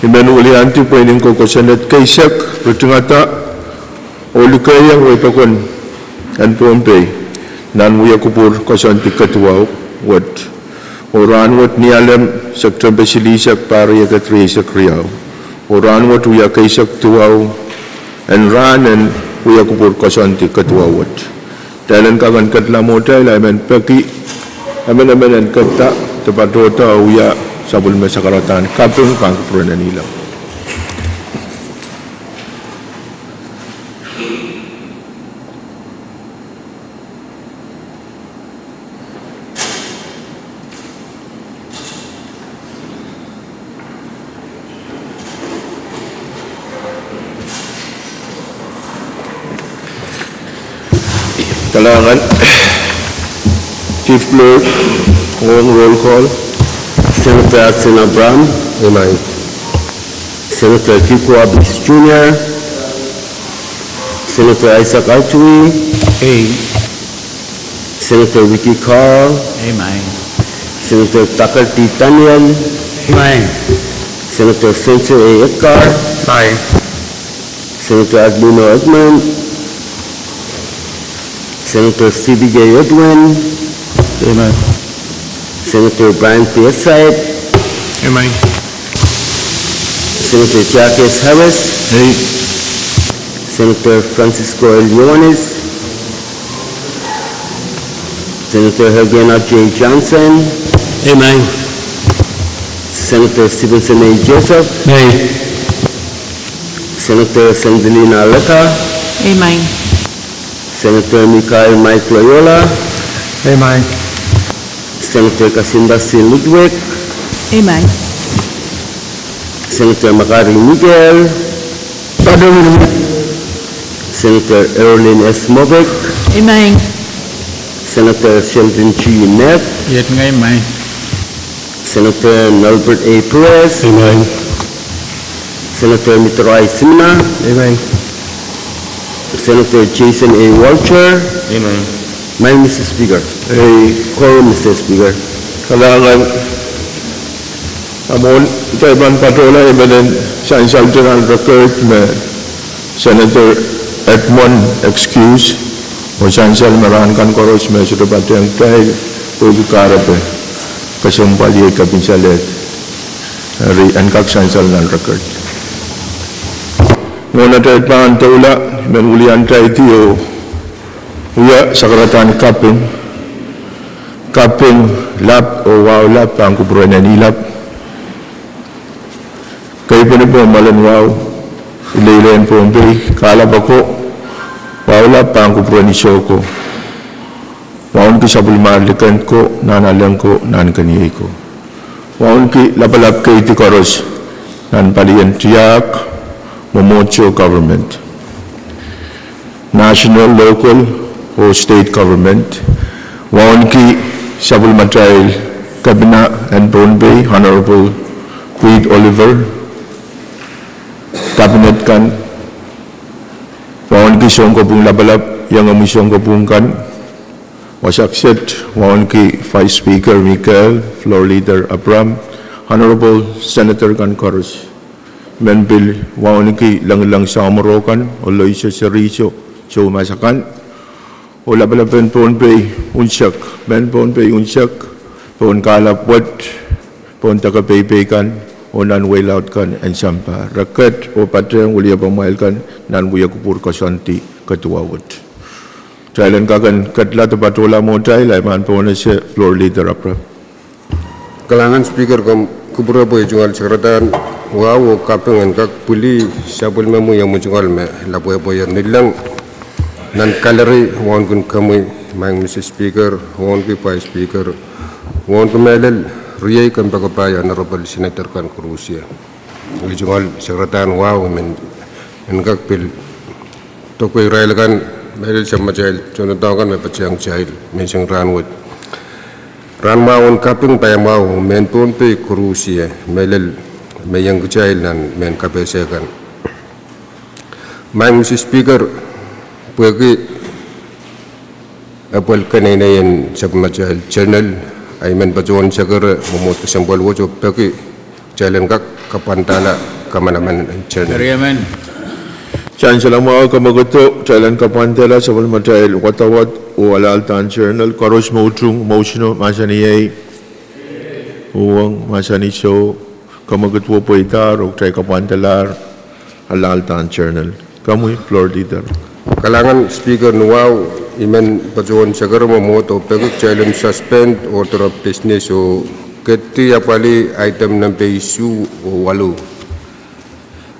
Imen ulianti Pwuhng ko Senate kaisak bertengata olikayang wepakon and Pohnpei nan wuya kupur kosanti ketua wat Rahnwet Ngilen sektor Legislature Pahrek Tresak Riau Rahnwet wuya kaisak tuau and Rahnwet wuya kupur kosanti ketua wat dalan kagan katla motai la men peki amen and kata tepat dota wuya sabul masakaratan kapung kang purana nila. Kalangan Chief Clerk, roll call. Senator Axel Abraham, Amen. Senator Kiko Abis Jr., Senator Isaac Altui, Senator Vicky Carl, Senator Takar T. Daniel, Senator Spencer A. Edgar, Senator Adlino Edmund, Senator Stevie J. Edwin, Senator Brian P. Said, Senator Jacques Harris, Senator Francisco L. Yones, Senator Helena J. Johnson, Senator Stevenson A. Joseph, Senator Sandelina Leka, Senator Mikhail Mike Loyola, Senator Kasinda C. Ludwig, Senator Makari Miguel, Senator Erlyn S. Movic, Senator Sheldon G. Neff, Senator Nalbert A. Perez, Senator Mitrai Simna, Senator Jason A. Walcher, Mr. Speaker. Quorum, Mr. Speaker. Kalangan amon Taiwan patola ibalen sa General Record me Senator Edmond excuse o chancel merankan koros me sudah batang kay pagkarape kasumpali kapinsalet ri ankak General Record ngona Taiwan tola men ulian taitio uya sakaratan kapung lap o wow lap ang kupurana nilap kayo po na po malan wow Ngilen Pohnpei kalap ako wow lap ang kupurani soko waon ki sabul marlikan ko nanalang ko nan kaniyay ko waon ki lapalap kay tikoros nan palian tiyak momocho government national, local o state government waon ki sabul matrail Kabina and Pohnpei Honorable Quid Oliver Cabinet kan waon ki siyong kapung labalap yang amoy siyong kapung kan wasakset waon ki Vice Speaker Michael, Floor Leader Abram, Honorable Senator kan Koros menbil waon ki lang sa amorokan o loisyo serisyo so masakan o labalapan Pohnpei unsyak ben Pohnpei unsyak pon kalap wat pon takapaypay kan o nan way out kan and sampa raket o patreng uliya pamail kan nan buya kupur kasanti katuawat Thailand kagan katla tapatola mo Thailand man po na siya floor leader apra kalangan speaker kupura po jungal sekretaran wow kapengan kak puli sabul memu yang menjungal me lapoy boyer nilang nan kalari wan kun kami mang Mr. Speaker wan ki Vice Speaker wan ku melel riyay kan bagapaya Honorable Senator kan Rusia jungal sekretaran wow men kak pil tokoy rail kan melel sama jail jono taw kan me pachang jail men sing Rahnwet Rahnwet kapung payamau men Pohnpei Rusia melel mayang jail nan men kapesekan mang Mr. Speaker Pwuhng apal kanina yan sa majal channel ay man bajuan sa kara mumot kasambal wajo pagi jalan kak kapantala kamanaman channel. Agreement. Chan Salamao Kamagoto, Chalan Kapantela, Sabal Matail, Watawat, Ualaltan Journal, Koros Motung, Motional, Masani, Pwuhng, Masani So, Kamagoto Poitar, Oktay Kapantelar, Alaltan Journal. Kamu, floor leader. Kalangan speaker nuaw iman pajuan sagara mamoto paguk jalan suspend order of business o keti apali item ng PSU o walu.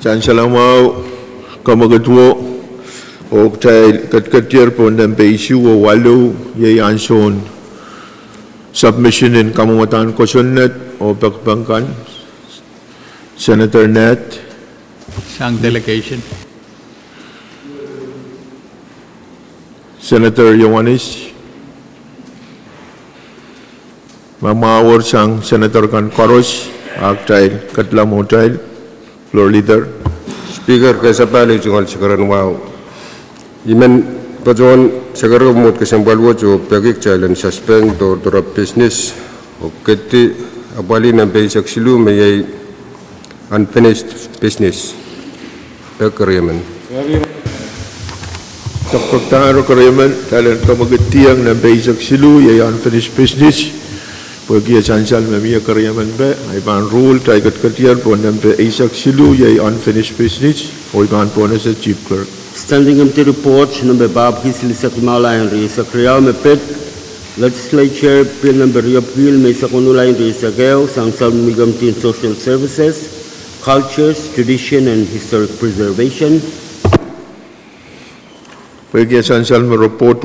Chan Salamao, Kamagoto, Oktay Kadkadaur po ng PSU o walo, yay anson, submission in Kamumatan Kosunet o Pagpangkan, Senator Net, Sang delegation. Senator Yowanis, Mamawar sang Senator Kan Koros, Oktay Katlam Hotel, floor leader. Speaker kaysa pali jungal sagara nuaw iman pajuan sagara mot kasambalwo jo paguk jalan suspend order of business o keti apali ng PSU silu may unfinished business. Agreement. Kapagtaro Karayaman, talan kamagatiang ng basic silu, yay unfinished business. Pagkaya sansal mamiya Karayaman ba, ay pan rule, tayo Kadkadaur po ng basic silu, yay unfinished business, o iban po na sa Chief Clerk. Standing Committee report number Bab Kisili Sakimala and Risa Kriyaw Mepet Legislature Bill number Appeal may Sakunula and Risa Geo Sangsal Migamtin Social Services Cultures, Tradition and Historic Preservation. Pagkaya sansal report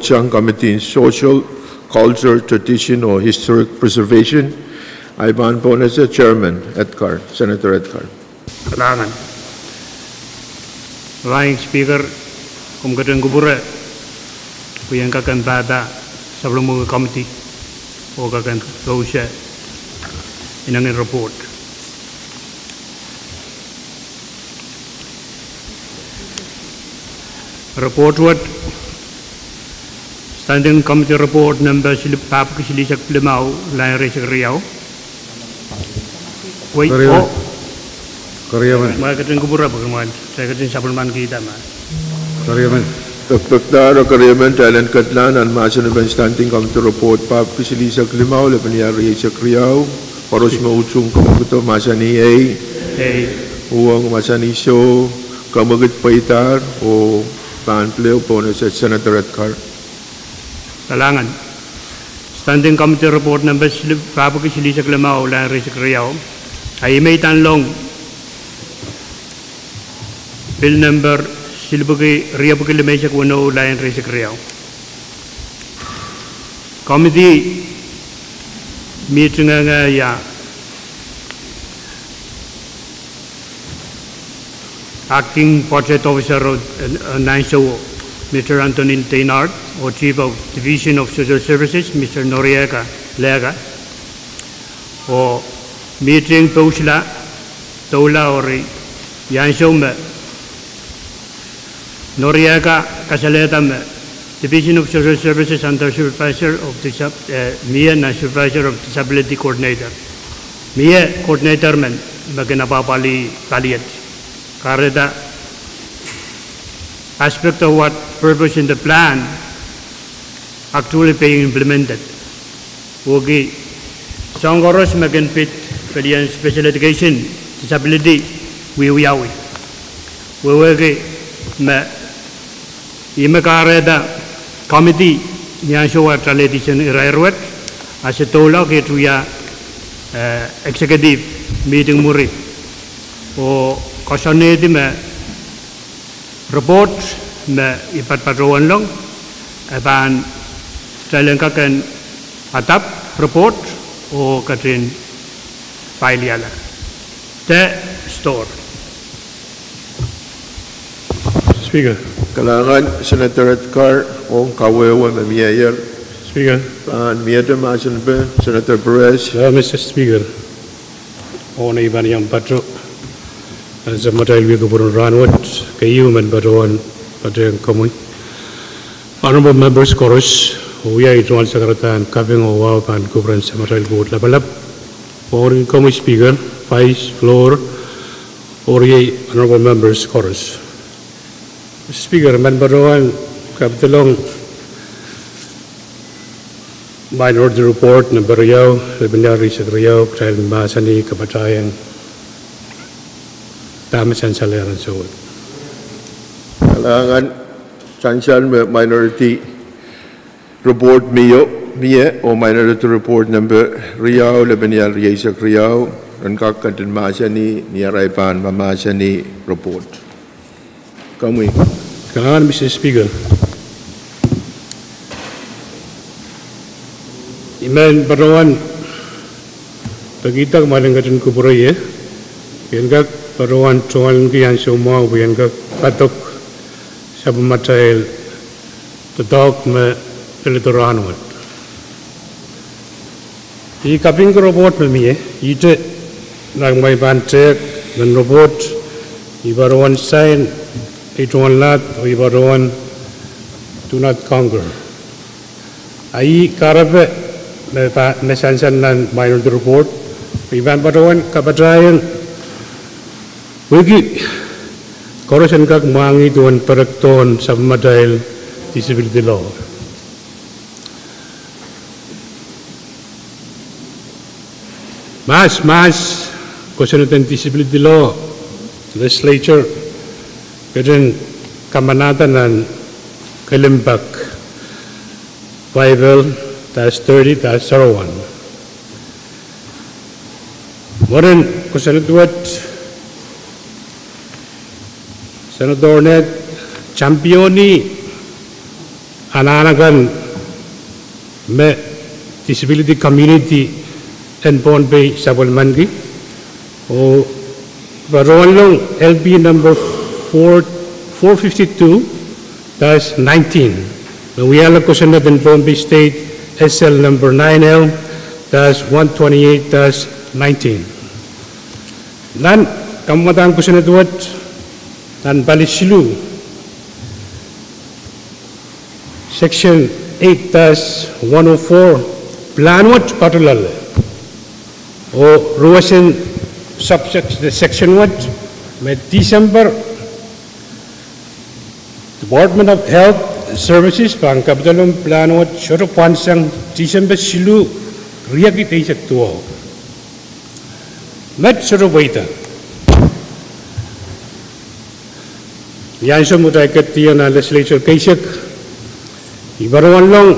siyang Committee in Social, Culture, Tradition o Historic Preservation, ay iban po na sa Chairman Edgar, Senator Edgar. Kalangan. Maraming speaker, kung katong kubura, kuyang kakan bata sa mga committee o kakan rosya inangin report. Report what Standing Committee report number silip Papakisilisak Plimau, Lion Race Riau. Wait, oh. Karyaman. Mga katong kubura bagaimana? Saya katong supplement kita mah. Karyaman. Kapagtaro Karayaman, talan Katlan, and Masanaban Standing Committee report, Papakisilisak Limaw, Lapanyari sa Kriyaw, Paros Mautsung Kamagoto, Masani A, Pwuhng, Masani So, Kamagot Paitar, o Pahnpei po na sa Senator Edgar. Kalangan. Standing Committee report number Papakisilisak Limaw, Lion Race Riau, ay may tanlong bill number Silbuki Riabuki Limesa Kuno Lion Race Riau. Committee meeting nga ya Acting Portrait Officer of Naiso, Mr. Antonin Tainard, or Chief of Division of Social Services, Mr. Noriega Lega, or meeting Posla, Tola or Yanshome, Noriega Kasaletam, Division of Social Services under Supervisor of Mia na Supervisor of Disability Coordinator. Mia Coordinator man, maginapapali kaliat. Kareda aspect of what purpose in the plan actually being implemented. Wogi Songoros magenpit kalian special education disability wiyawi. Wogi ma imakareda committee nyanshowa tradition irairwet asetola ketuya executive meeting muri o kasonedi me report me ipatpatruan long aban talengkakan atap report o katrin pailiala te store. Speaker. Kalangan Senator Edgar o kawewa mamiyayer. Speaker. Miyada Masanbe, Senator Perez. Mr. Speaker. O na iban yang patro. Sa matail biya kapurun Rahnwet, kayo man batuan patayang kamoy. Honorable members, chorus, huya ituan sa karatan, kaping o wawapan kupran sa matail buot labalap. Foreign Committee Speaker, Vice Floor, Oriye, Honorable Members, Chorus. Mr. Speaker, Member Rohng, Kapitalong, Minority Report, Number Riau, Lebanari sa Riau, Trail Masani, Kabatayang, Tamasan Salaran Souwi. Kailangan Chanchan Minority Report Mie o Minority Report Number Riau, Lebanyan Riyasak Riau, dan Kakadin Masani, Niaraipan Mamasani Report. Kami. Kailangan, Mr. Speaker. Iman Barawan, pagkita kemarin kacan kuburai ya, yang kak Barawan tuan kian semua, yang kak patok sabu matail, tetok me pelitur Rahnwet. I kaping robot me ya, ite nang mai bantek dan robot, I Barawan sign, ituan lat, I Barawan do not conquer. Ai karabe mesansan dan Minority Report, Iban Barawan Kabatayang, Wiki, Korusan kak mangi tuan perekton Sapwekeikat Disability Law. Mas, Korusan Disability Law, Legislature, kemudian Kamanatan dan Kalimbak, Bible, -30-01. Moren ko sanadwat Senador net championi ananagan me disability community and Pohnpei Sabulmangi o Barolong LB number 452-19. Nawiyala ko sanad in Pohnpei State SL number 9L-128-19. Dan kamutan ko sinadwat dan balisilu section 8-104 planwat patulal o ruwasin section what may December Department of Health Services pang kapitalong planwat syuro pansang December silu riyagit ay tuwa. Met syuro waita. Yan siya mutaikat tiyo na legislature kaysak. Ibarawan lang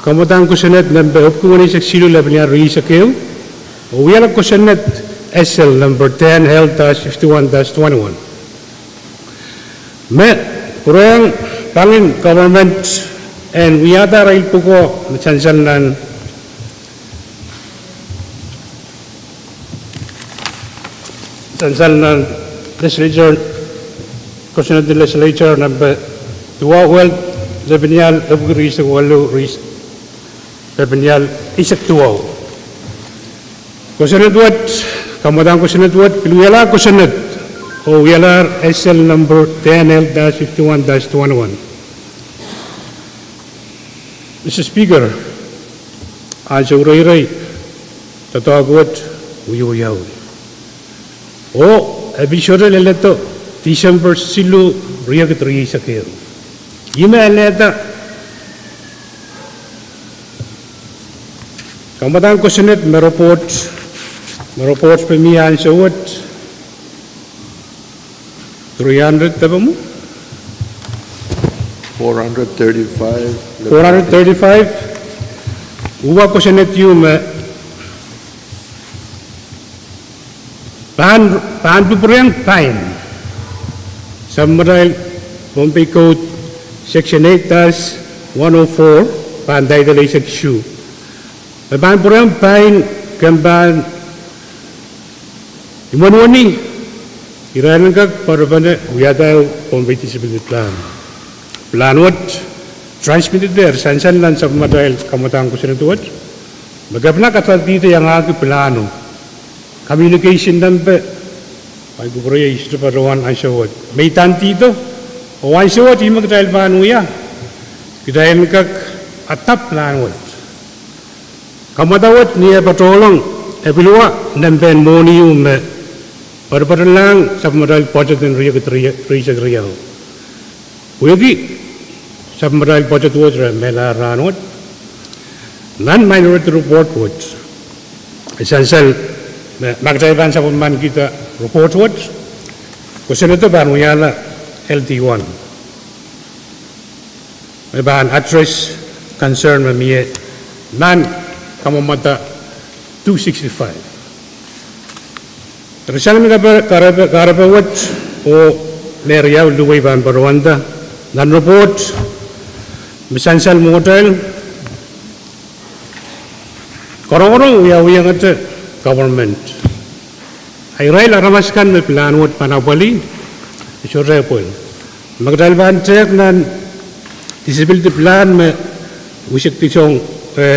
kamutang kusanet na beop kumanin sa silu laban niya riisa kayo. O wiyalak kusanet SL number 10 held -51-21. Met kurang pangin government and wiyata rail po ko na sansalan legislature kusunod ng legislature number 12 Lebanyan Abgris Walo Ris Lebanyan Isak Tuwaw kusunod wat kamudang kusunod wat pilwala kusunod o wiyala SL number 10L-51-21. Mr. Speaker, aja uray-uray tatawagwat uyaw-uyaw. O, abisyoda leleto, December silu riyagat riyisa kayo. Ima aleta, kamatang ko sinet, may reports pamiyan sa what? 300 taba mo? 435. 435. Uwa ko sinet yung Pahrek Pein. Summarized Pohnpei Code Section 8-104 Panday Dalay Seksyu. Pahrek Pein Kamban Imanwani Iranan kag para uyada Pohnpei Disability Plan. Plan what transmitted there sansan lan sa madahil kamatang ko sinatuwad. Magabna katwad dito yung aking plano. Communication number. Ay kukuraya isto para wan ang sawad. May tantito. O wan sawad, hindi magdahil panuya. Kidahil kag atap lanwad. Kamatawad niya patulong epilua nempen monium parpalang submarine project in Rio Rio. Wegi submarine project was Mela Rahnwet. Non-minority report was essential. Magdaiban sa man kita report was kusinito ban uyala LT1. May ban address concern mamiye nan kamamata 265. Terusal mi karapawat o neriyaw luway ban Rwanda nan report misansal model korong-korong uyang at government ay rail aramaskan may planwat panabali isurepol magdalban check nan disability plan may wisik tisong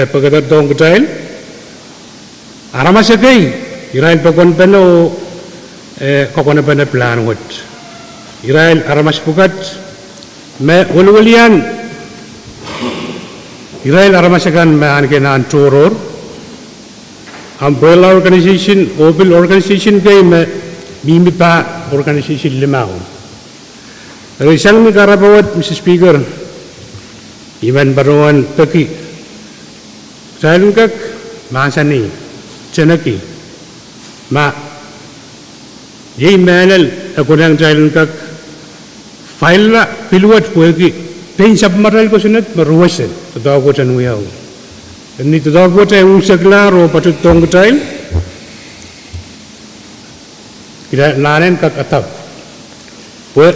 pagkatong kutail aramasakay irail pagkonpen o kokonapan na planwat irail aramas pukat may walwalian irail aramasakan may ankenan turor umbrella organization, oval organization kay mimi pa organization limao. Isang mi karapawat, Mr. Speaker, iman baruan taki. Sayang kak masani, cenaki, ma yay manal ako nang sayang kak file la piluat puwagi. Pain submaral ko sunat maruwasan. Totoo ko tanwiyaw. Ini tidak buat saya usaglar o patut tong tayo. Kita nanen kat atap. Buat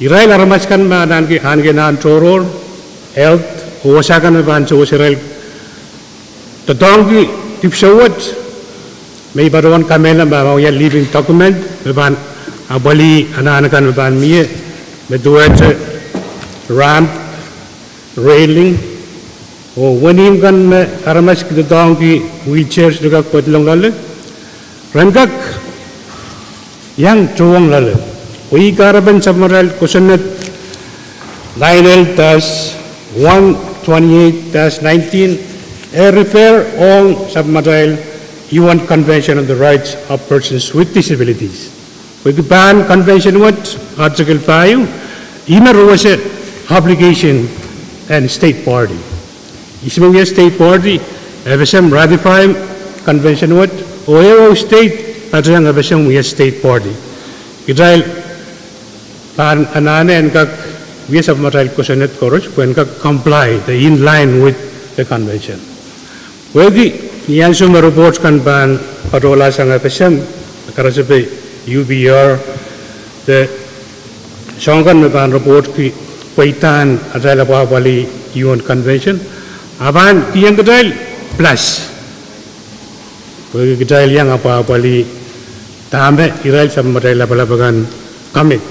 irai laramaskan manan ki angenan toror health usahakan ban so Israel. Totong ki tipsawat may baruan kamela ba ya living document ban abali anakan ban mie meduat ramp railing. Oh, wanim kan aramas kita tahu ki wheelchairs juga kuat long lalu, rangkak yang cuang lalu. Wih karaban submaral kusenat 9L-128-19 refer on submaral UN Convention on the Rights of Persons with Disabilities. Wih ban convention what Article 5 imaruase obligation and state party. Ismang state party, FSM ratify convention what? Oyo state, adrang FSM we state party. Israel pan anane and kak we submaral kusenet korus when kak comply the in line with the convention. Wegi yan suma reports kan ban parola sang FSM karasabe UBR the songkan ban report ki paitan adala bali UN convention. Aban tiang kedai plus, bagi kedai yang apa bali tambah iral sama kedai lapan kami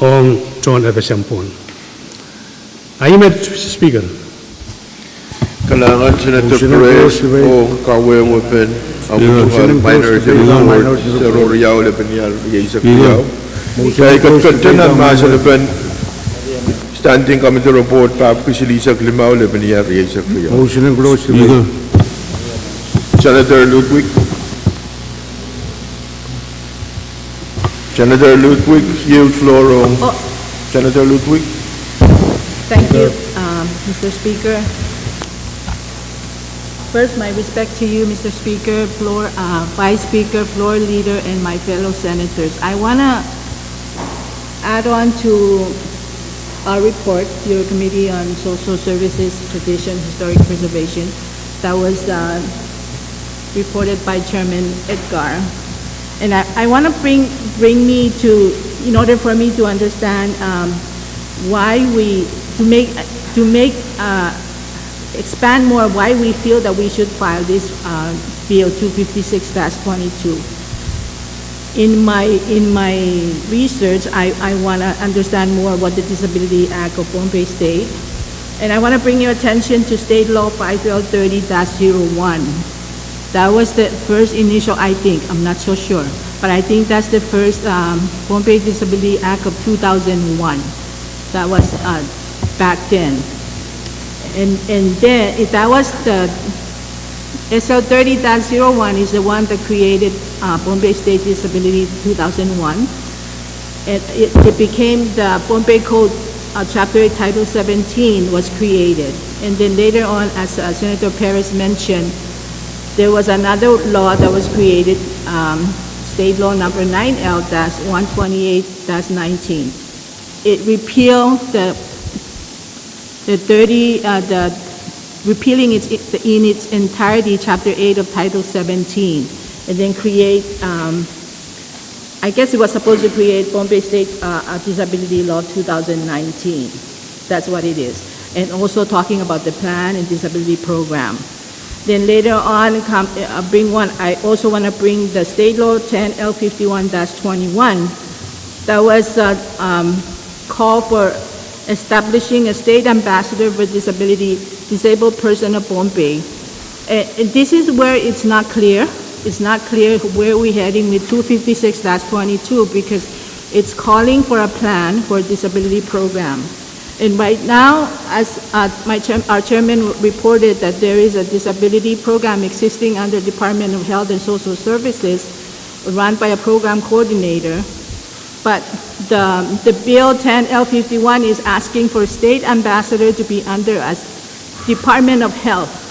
on John FSM pun. Ayat speaker. Kalangan Senator Pahrek o kaweng wepen ang minority report sa Roriao Lepenial Yaisak Riao. Kaya katkantan ang masa lepen Standing Committee Report, Pahrek Limao, Lebanon, Yaisak Riao. Motion and close debate. Senator Ludwig. Senator Ludwig, yield floor. Senator Ludwig. Thank you, Mr. Speaker. First, my respect to you, Mr. Speaker, floor, Vice Speaker, floor leader, and my fellow senators. I want to add on to our report, your Committee on Social Services, Tradition, Historic Preservation, that was reported by Chairman Edgar. And I want to bring me to, in order for me to understand why we, expand more why we feel that we should file this Bill 256-22. In my research, I want to understand more what the Disability Act of Pohnpei State, and I want to bring your attention to State Law 5L30-01. That was the first initial, I think, I'm not so sure, but I think that's the first Pohnpei Disability Act of 2001. That was back then. And then, if that was the SL 30-01 is the one that created Pohnpei State Disability 2001. It became the Pohnpei Code Chapter 8, Title 17 was created. And then later on, as Senator Perez mentioned, there was another law that was created, State Law Number 9L-128-19. It repealed repealing in its entirety Chapter 8 of Title 17, and then create, I guess it was supposed to create Pohnpei State Disability Law 2019. That's what it is. And also talking about the plan and disability program. Then later on, I also want to bring the State Law 10L51-21. That was call for establishing a state ambassador for disabled person of Pohnpei. And this is where it's not clear. It's not clear where we're heading with 256-22 because it's calling for a plan for a disability program. And right now, as our chairman reported that there is a disability program existing under Department of Health and Social Services run by a program coordinator. But the bill 10L51 is asking for state ambassador to be under as Department of Health.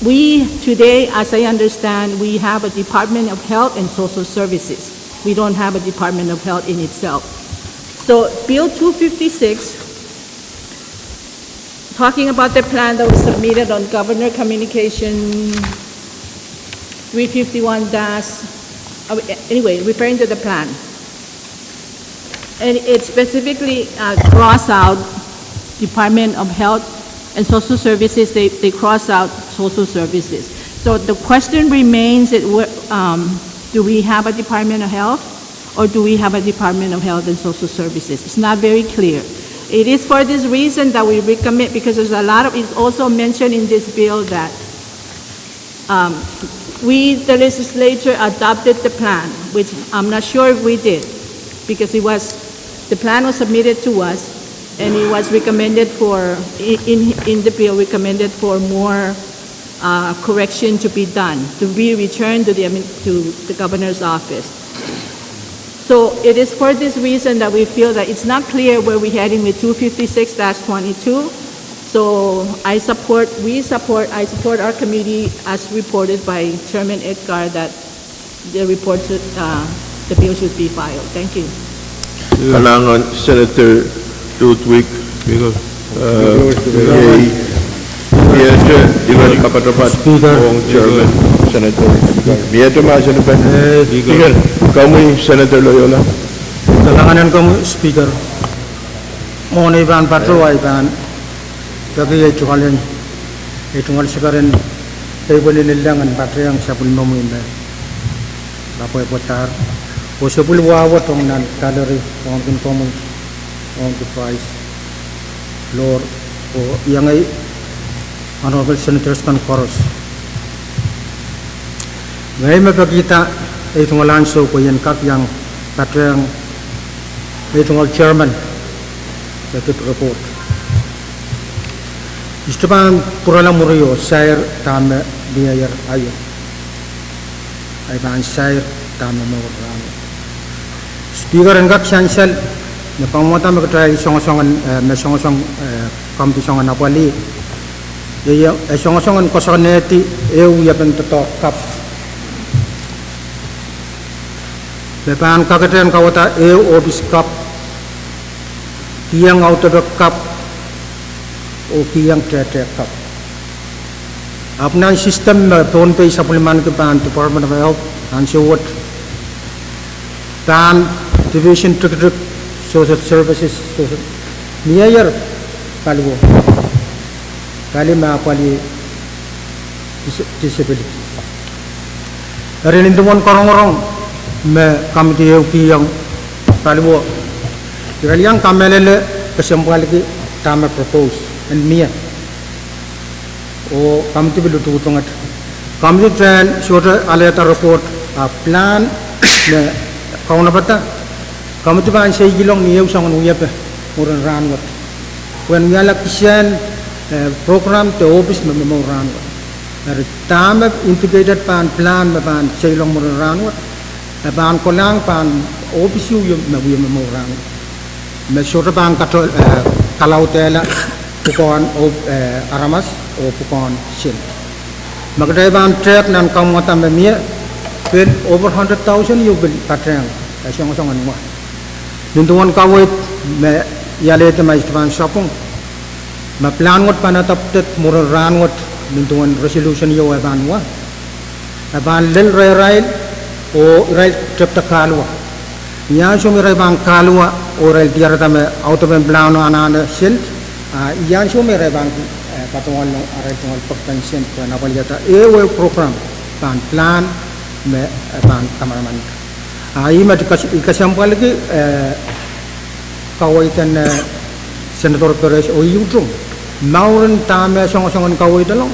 We today, as I understand, we have a Department of Health and Social Services. We don't have a Department of Health in itself. So Bill 256, talking about the plan that was submitted on Governor Communication 351 anyway, referring to the plan. And it specifically cross out Department of Health and Social Services. They cross out social services. So the question remains that do we have a Department of Health or do we have a Department of Health and Social Services? It's not very clear. It is for this reason that we recommend, because there's a lot of, it's also mentioned in this bill that the legislature adopted the plan, which I'm not sure if we did, because the plan was submitted to us and it was recommended in the bill, recommended for more correction to be done, to be returned to the governor's office. So it is for this reason that we feel that it's not clear where we're heading with 256-22. So I support our committee as reported by Chairman Edgar that the bill should be filed. Thank you. Kailangan Senator Ludwig, dengan kapatapat Rohng Chairman Senator Mieto Senator kami Senator Loyola. Kalanganan kamu Speaker. Mohon iban patrol iban. Tapi itu kalian sekarang boleh nilangan patrol yang sabun nomu ini. Apa yang potar? O sabun wawat orang nan kalori orang pun kamu orang tu price lor o yang ay honorable senators kan chorus. Ngayon mapakita itong lanso ko yan kap yang patrol itong chairman sakit report. Istupan purala muriyo sair tama biyayar ayo. Ay ban sair tama mawar. Speaker engkak sansel na pangmata magtry song-songan na song-song competition na pali. Iya song-songan kosoneti eu ya bentoto kap. Lepan kakatan kawata eu obis kap. Tiang auto kap o tiang tete kap. Apna sistem Pohnpei supplement ke pan Department of Health and Souwi Pan Division Truk Social Services Niayer Kalwo Kalima Pali Disability. Rin indumon korong-korong me committee yang Kalwo. Yang kamelele kesempat lagi kami propose and Mia. O committee bilu tu tungat. Committee train sudah aleta report plan me kau nak pata. Committee ban saya gilong ni eu sangat uyap orang Rahnwet. When we are kisah program te office me mau Rahnwet. Tama integrated pan plan pan Ceylon mo Rahnwet. Pan ko lang pan OPCU yung nagawin mo Rahnwet. May sure pan kalautela pukon aramas o pukon sin. Magdaya pan track nan kamota mamia pen over 100,000 yung patrang. Siyang ano. Nuntuan kawit me yalete may pan sapong. Ma plan ngot panataptet mura Rahnwet nuntuan resolution yo abanwa. Aban lel rail o rail trip ta kalwa. Nya sumi bang kalwa o rail tiarata me autoben plano anana sil. Yan sumi bang patungol no rail tungol pagpension ko na palyata e program plan me ban kamaraman. Ima ikasampal lagi kawaitan Senator Perez o yutong mauran tama song-songan kawai dalong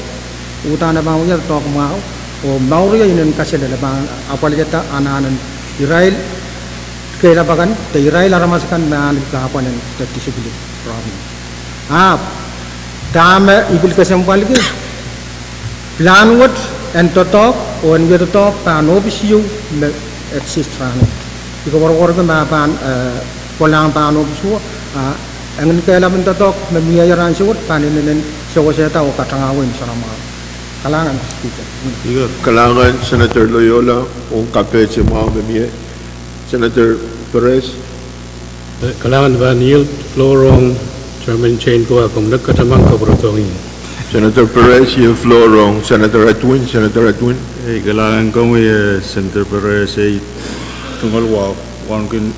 utana bang uya tok mau o mauri inen kasih dalam apalagi anak-anak Israel kelapakan Israel aramaskan man kahapanan tertisibili problem tama ibul kesampal lagi plan what and totok o ngi totok panobisiu exist Rahnwet iko war pan polang panobisiu Enginkehlap totok memiyaran suot paninin sewaseta o katangawin sama kalangan speaker. Kalangan Senator Loyola o kapit si mga memiya. Senator Perez. Kalangan ba Neil Rohng Chairman Chain ko akong nagkatamang kabrotong. Senator Perez, yung floor wrong. Senator Atwin. Kalangan ko Senator Perez ay tungkol wangkin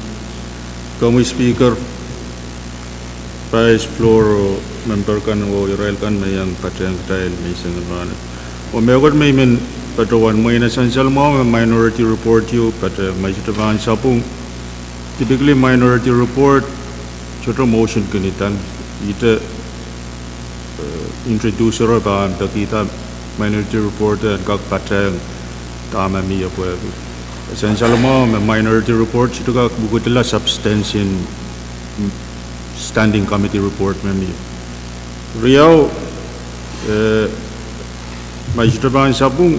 kami speaker Vice floor member kan wo Israel kan may yang patrang style may sangan o megot may men patawan may na essential mo minority report you but may sitaban sapung typically minority report choto motion kanitan ita introducer ba ang kita minority report kag patrang tama mi po essential mo minority report chito kag bugutila substance in standing committee report memi riau majitaban sabung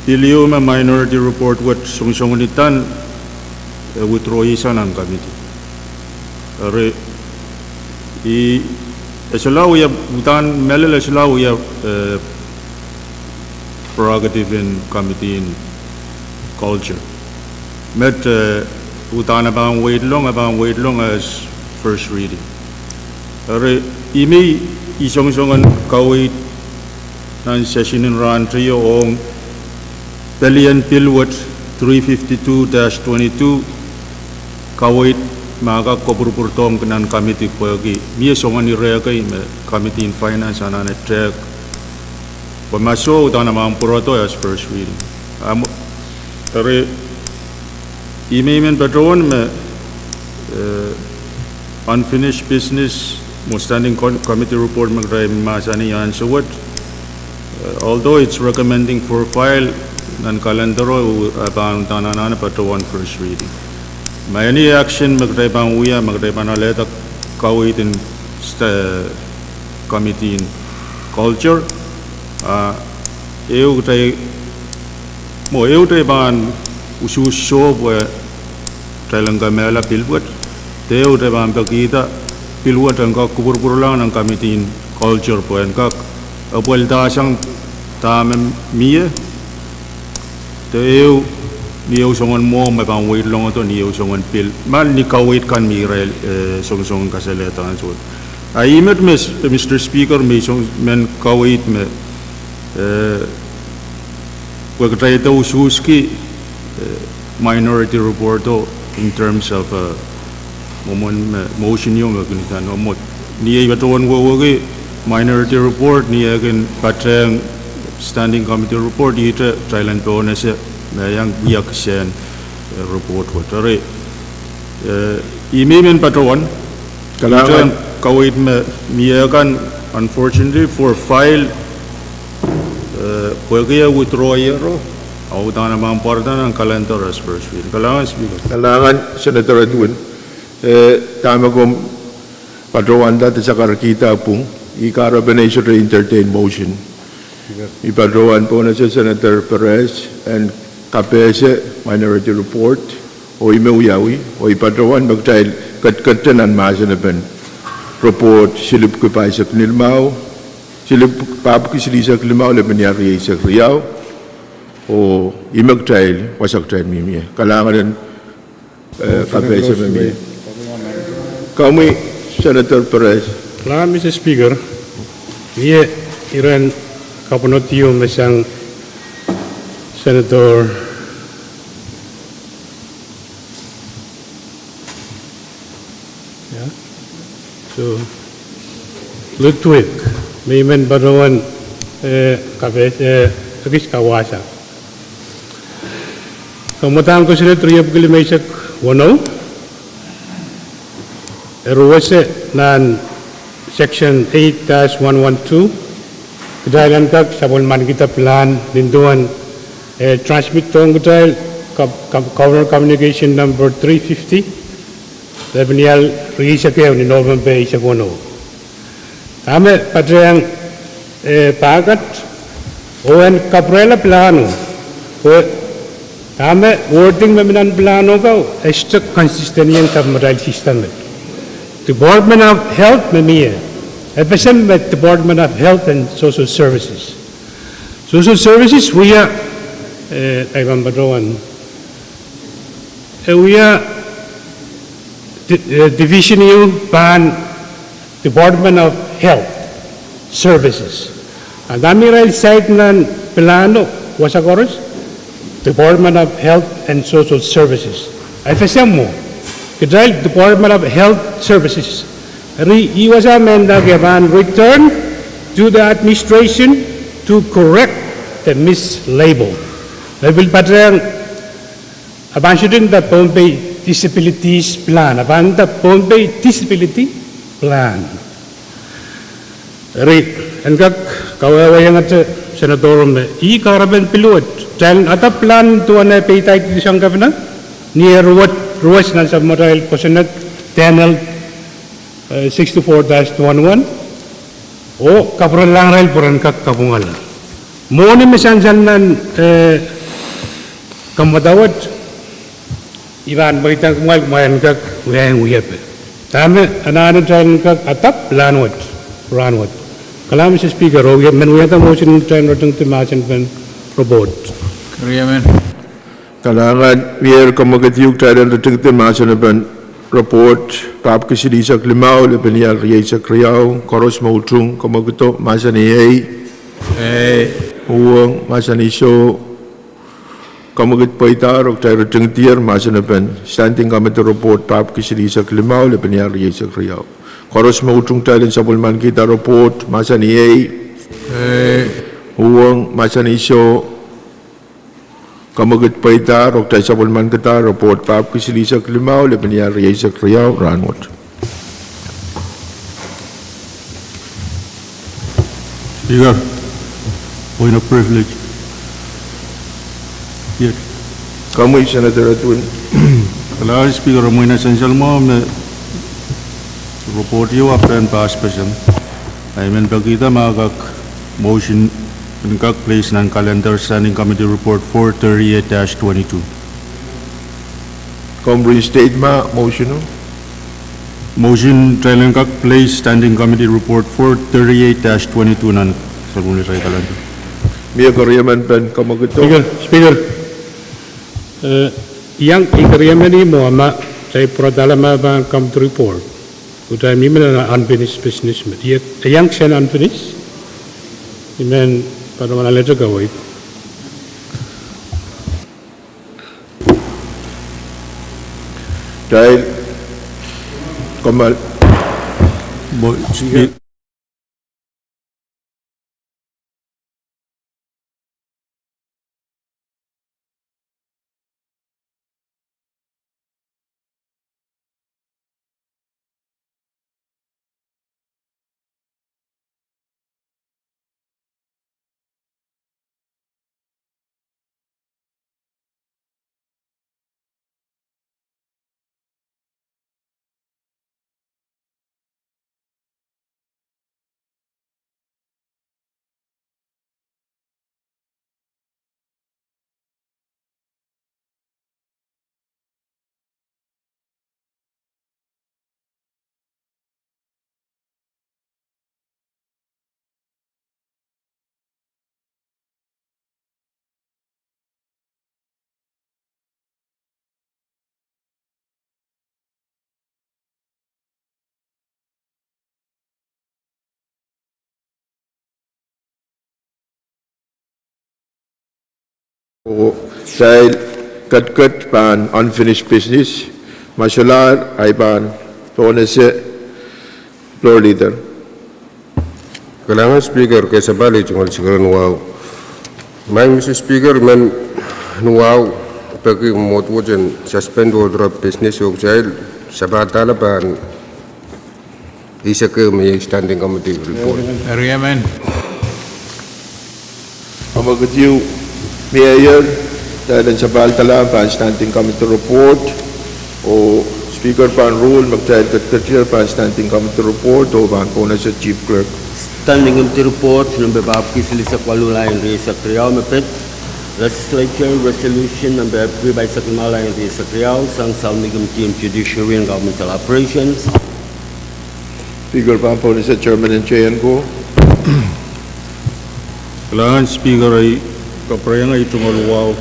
pilio ma minority report what song-songanitan withdraw isan committee are esalaw ya butan melel esalaw ya prerogative in committee in culture met Utana bang wait long as first reading. Are imi isong-songan kawit nan session in ran trio ong Pelian Pilwat 352-22 kawit maka kopurpurtom kenan committee pagi mi songan ire kay committee in finance anane track pamaso utana bang purato as first reading. Are Email patron unfinished business standing committee report magray masani yan so what although it's recommending for file nan kalendaro abang tanana patron first reading may any action magray bang uya magray banaleta kawit in committee in culture eu tay ban ususyo po talangga mela pilbuat teo de bang kita pilbuat ang kubur-kubur lang ng committee in culture po ang apwelta sang tamem mie teo niyo songon mo may bang wait long to niyo songon pil man ni kawit kan mi rel song kasaleta ang so ay met Mr. Speaker may song men kawit me wagtay to ususki minority report in terms of motion yung gunitan mo niya baton wo minority report niya kan patrang standing committee report ita Thailand bonus yang biak sen report what are imemen paton kalangan kawit niya kan unfortunately for file pagaya withdraw yero au dana bang pardan ang kalendar as first reading. Kalangan speaker. Kalangan Senator Atwin. Tama kong patrawan dati sa karakita pong ikara ba na entertain motion Ipadroan po na si Senator Perez and KAPWARESOU Minority Report o imeuyawi o ipadroan magtail katkatanan masanapan report silip ko pa sa knilmao silip papu kisili sa knilmao laban yari sa kriyaw o imagtail wasak tail mimiya kalangan KAPWARESOU mimiya kami Senator Perez. Salamat, Mr. Speaker. Iya iran kapunotio masang Senator so Ludwig may man barawan kabis kawasa. Kemudian ko sila triyap kilimaysak wano. Ruwase nan Section 8-112 kedahilan kag sabon man kita plan ninduan transmit tong kedahil cover communication number 350 Lebaniyal risa kayo ni Norman Bay sa kono. Tama patrang pagat oen kaprela plano o tama wording meminan plano kau extra consistent yang model system. Department of Health memiya. FSMTC Department of Health and Social Services. Social Services we are division yung pan Department of Health Services. Ang dami rin site ng plano wasakoros Department of Health and Social Services. FSM mo. Kadahil Department of Health Services. Iwasa menda gavan return to the administration to correct the mislabel. Label patrang abansudin the Pohnpei disabilities plan. Aban the Pohnpei disability plan. Engkak kawawayang at Senator karaban piluot. Dahil ata plan tuan na paytay di siyang gavana near what ruas ng submarine Posenat Tunnel 64-11 o kapron lang rail puran kak kapungal. Muna misansan ng kamadawat iban bagitang kumal kumayan kak uyayang uyap. Tama ananan tayo kak atap Rahnwet. Kalam si Speaker o men uyata motion tayo ratang timasan pen robot. Kriyaman. Kalangan wir kamagatiug tayo ng rating masanapan report pap kisili sa klimaw lebaniyal riyay sa kriyaw koros mautung kamagato masaniyay Pwuhng masaniso kamagat paitar og tayo rating tier masanapan standing committee report pap kisili sa klimaw lebaniyal riyay sa kriyaw koros mautung tayo sa bulman kita report masaniyay Pwuhng masaniso kamagat paitar og tayo sa bulman kita report pap kisili sa klimaw lebaniyal riyay sa kriyaw Rahnwet. Speaker, point of privilege. Yes. Kamu Senator Atun. Kalau Speaker mo na essential mo report yo apen pass person. I mean bagita magak motion Engkak place ng calendar standing committee report 438-22. Combrine state ma motion no? Motion trial engkak place standing committee report 438-22 ng sarungi sa calendar. Miya karyaman pen kamagato. Speaker, yang ikaryaman ni mo ama sa pradalama bang come to report. Uday mi na unfinished business met. Yang siya unfinished. Amen. Para manalaga gawin. Dahil kamal O dahil katkat pan unfinished business, masyalar ay pan ponese floor leader. Kalangan speaker kay sabali jungal siguro nuaw. May Mr. Speaker man nuaw pagi umot wajan suspend order of business og jail sabatala pan isa ke may standing committee report. Ariaman. Pamagatiw, Mayor, dahil sa baltala pan standing committee report o speaker pan rule magdahil katkatir pan standing committee report o pan ponese chief clerk. Standing committee report number Bab Kisili sa Kuala and Ria Sakriao Mepet. Legislature resolution number by Sakimala and Ria Sakriao sang Salmi Committee on Judiciary and Governmental Operations. Speaker pan ponese chairman and chayan ko. Kalangan speaker ay kaprayang ay tungaluwaw.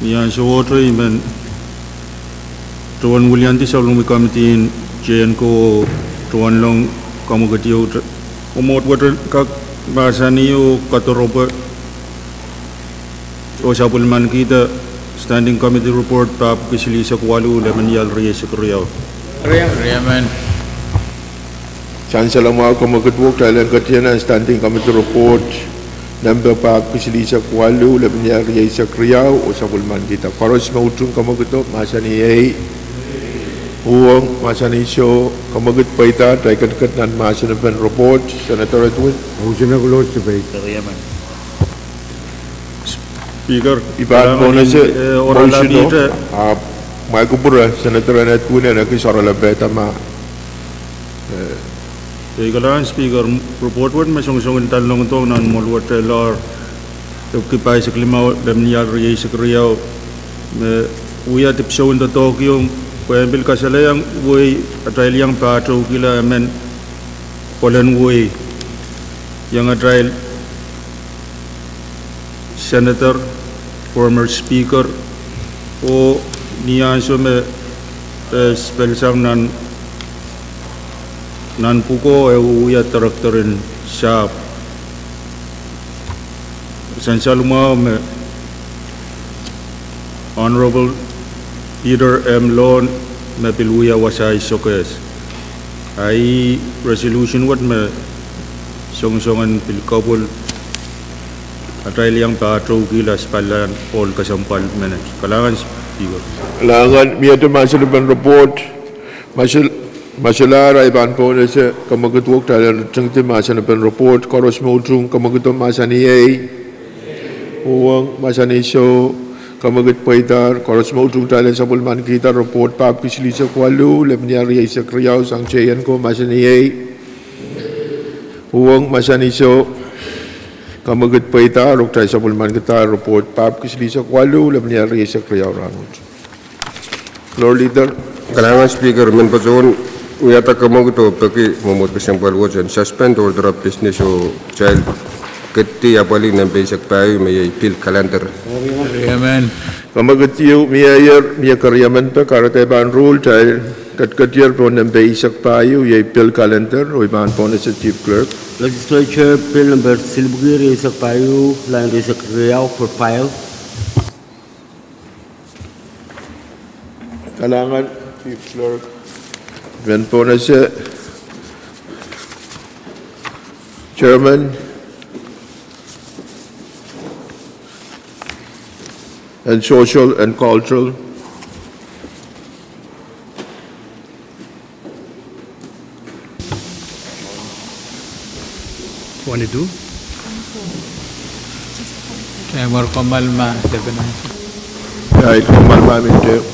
Yan sa water man tuwan William sa Lumi Committee in Jayan ko tuwan lang kamagatiyo umot water kak basa niyo katoroba o sa pulman kita standing committee report Pap Kisili sa Kuala Leman Yal Reyes sa Korea. Ariaman. Saan sa lamaw kamagatuwag dahil ang katiyan ang standing committee report number pa Kisili sa Kuala Leman Reyes sa Korea o sa pulman kita. Karos mautrong kamagato masa ni Pwuhng, masa ni siyo kamagat pa ita, tayo kadkat nan masa na pen report, Senator Edwin. Ariaman. Speaker, Ibahan mo na siya, oral motion no? labita. May kubura, Senator Edwin, na kisara labeta ma. Kalangan speaker, report word masong-songin talong ito nan mulwat telar. Kipay sa klimaw, damniyal riyay sa Korea. Uya tipsawin ta Tokyo. Pwembil kasalayang way atrail yang patro kila men polen way yang atrail senator former speaker o niyan so me spell sang nan puko uya traktorin sharp sensaluma me honorable Peter M. Lon na piluya wasay sokes. Ay resolution what me song-songan pilkapol at yang patro gilas palan all kasampal manage. Kalangan speaker. Kalangan, miya masa na pen report, masyalar ay ban po na siya kamagatuwag dahil ang masa na pen report, karos mautrong kamagatuwag masa ni Pwuhng, masa ni siyo kamagat paitar, koros mautrong talan sa pulman kita, report Pap Kisili sa Kuala, lemnyari ay sa Kriyaw, sang chayan ko, masaniyay. Pwuhng, masaniso, kamagat paitar, rok tayo sa pulman kita, report Pap Kisili sa Kuala, lemnyari ay sa Kriyaw, Rahnwet. Floor leader. Kalangan speaker man pason uyata kamaguto pagi momot kasampal wajan suspend order of business o child keti apali ng basic payo may pil calendar. Ariaman. Kamagatiw, Mayor, miya karyaman pa, karateban rule, dahil katkatir po ng basic payo, yay bill calendar, o ibahan po na sa chief clerk. Legislature bill number Silbugiri sa Payo line Ria Sakriao for file. Kalangan, chief clerk. Ibahan po na sa chairman and social and cultural. Kaya more kamalma. Kahit kumalmamin tayo.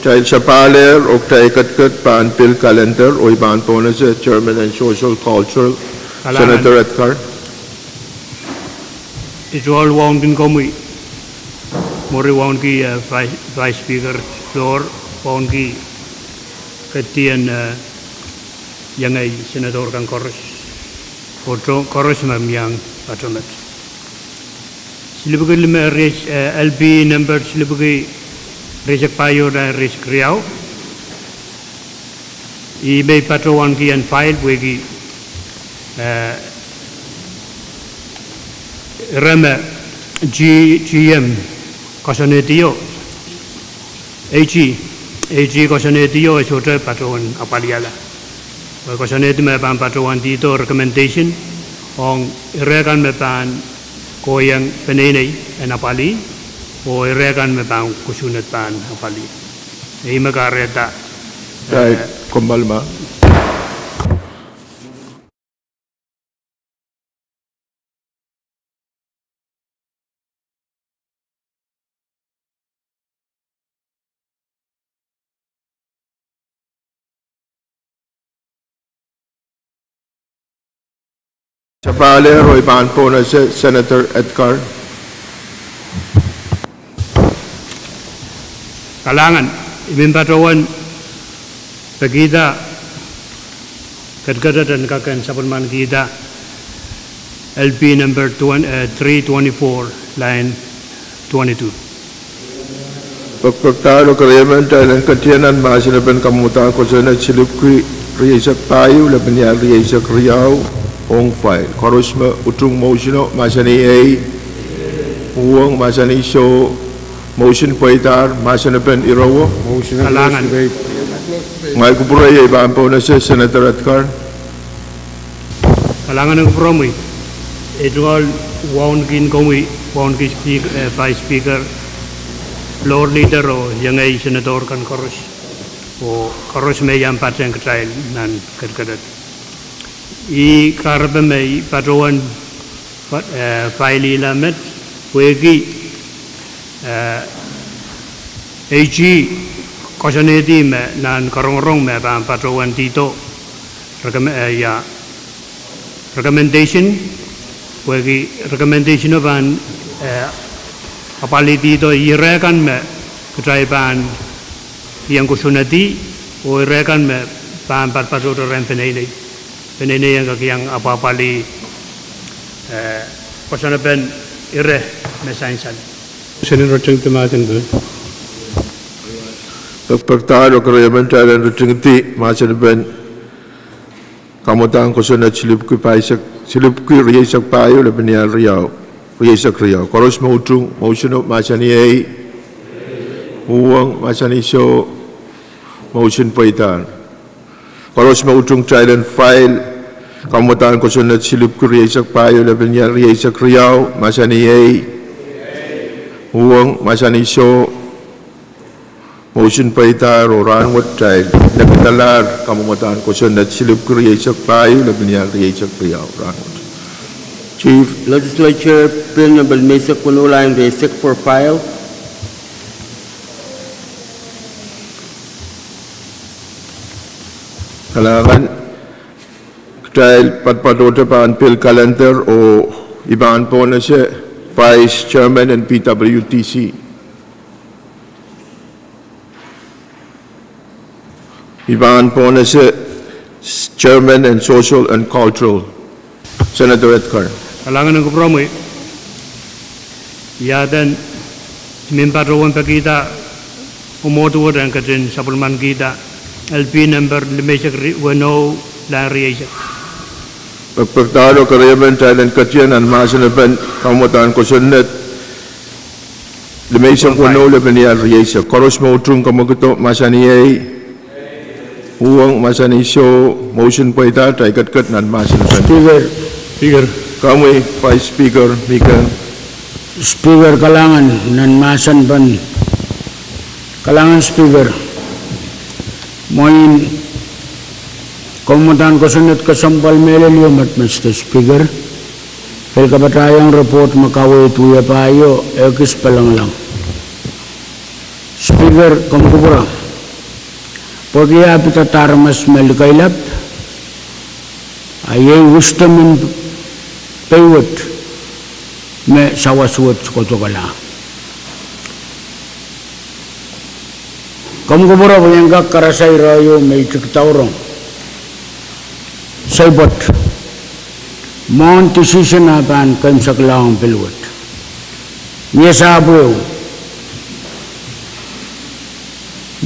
Dahil sa paler o katkat paan bill calendar o ibahan po na sa chairman and social cultural, Senator Edgar. itu all wound in komui. Mori wound ki vice speaker floor wound ki ketian yang ai senator kan koros. Otro koros yang patronat. Silibugi lima race LB number silibugi race payo dan race kriau. Ibe patron ki and file wegi rama GM Cosonetio AG Cosonetio is hotel patron apaliala. Cosonetio me pan patron dito recommendation on iregan me pan koyang penene en apali o iregan me pan kusunet pan apali. Ei magareta Kombalma. Sapale Roy Pohnpei na Senator Edgar. Kalangan Ibn Patrawan Pagida Kadkadaur dan kakan Sapulman kita LP number 324 line 22. Pagpagtalo kareman tayo ng katiyanan masinaban kamuta ko sa nagsilupki riyasak tayo laban niya riyasak riyaw ong file. Korosma utung motion masani A Pwuhng masani so motion paitar masanaban irawo Kalangan ngay kupuray ibaan po na si Senator Edgar. Kalangan ng promoy ito all wound kin komui wound ki vice speaker floor leader o yang ay senator kan koros o koros me yang pateng ketrail nan Kadkadaur. I karbe me patroan file lamet wegi AG Cosoneti me nan Kairong me ban patroan tito recommendation wegi recommendation ban apali tito irekan me ketrai ban yang kusunati o irekan me ban patroan penene yang yang apa apali kosonaben ire me sainsan. Senator Cheng Tematin tu. Pagpagtalo kareman tayo ng rutingti masinaban kamutaan ko sa nagsilupki riyasak payo laban niya riyasak riyaw. Koros mautung motion masani A Pwuhng masani so motion paitar. Koros mautung child and file kamutaan ko sa nagsilupki riyasak payo laban niya riyasak riyaw masani A Pwuhng masani so motion paitar o Rahnwet child nagtalar kamutaan ko sa nagsilupki riyasak payo laban niya riyasak riyaw Rahnwet. Chief Legislature Bill number Mesa Kunula and Resek for file. Kalangan dahil patpatuta pa ang bill calendar o ibaan po na siya Vice Chairman ng PWTC. Ibaan po na siya Chairman and Social and Cultural. Senator Edgar. Kalangan ng kupromoy yadan minpatrawan pa kita umutuwa dan katin sapulman kita LP number limesak wano lariyasak. Pagpagtalo kareman tayo ng katiyan ang masanaban kamutaan ko sunat limesak wano laban niya riyasak. Koros mautung kamaguto masaniyay Pwuhng masaniso motion po ita tayo katkat nan masanaban. Speaker Kami Vice Speaker Mika. Speaker kalangan nan masan ban kalangan Speaker moin komutan kosunat kasampal melelium at Mr. Speaker el kabatayang report makaway tuya payo ekis palang lang Speaker kumkupura pagya pita tarmas Enginkehlap ayay wisdom in paywat me sawasuot kotokala. Kamu kubura bayangka karasai rayo me Kadkadaur saibot mon decision apan kaim saklang pelwat. Niya abuyo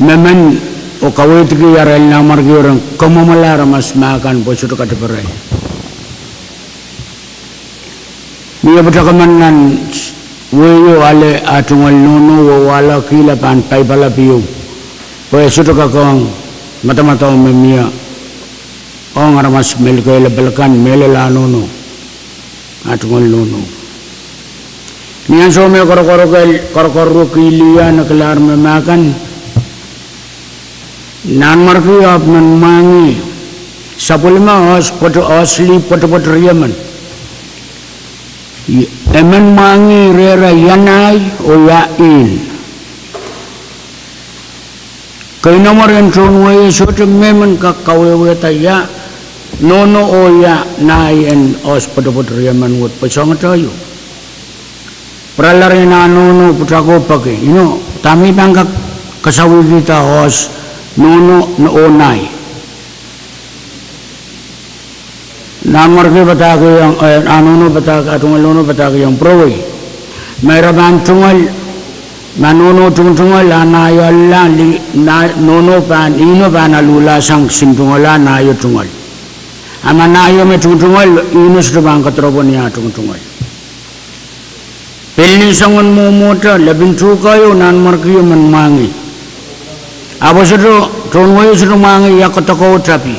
memen o kawit ki yaral namar ki orang kamamalara mas makan po sudah kataparay. Niya patakaman weyo ale atungal nuno wala kila pan pala piyo. Pues sudah kakang mata-mata memia orang ramas melkai lebelkan melela nuno atungal nuno. Niyan some koro kilia naklar memakan nan marki apnan mangi sapulma asli poto riaman emen mangi rera yanai o yain kay nomor entron way soto memen kakawewe taya nono o ya nai en os poto riaman wot pasang tayo Pralari na nono putago pake, tami bangka kasawi kita hos nono na onay. Namar ke batake yang anono batake atungal nono batake yang prowi. Mayroon tungal manono tungal anayo la nono pan ino pan alula sang sintungala nayo tungal. Amanayo me tungal ino sudah bangka terobon ya tungal. Pelni sangon momota labing kayo nan markiyo man mangi. Abo sudo tonwayo sudo mangi ya kotoko trapi.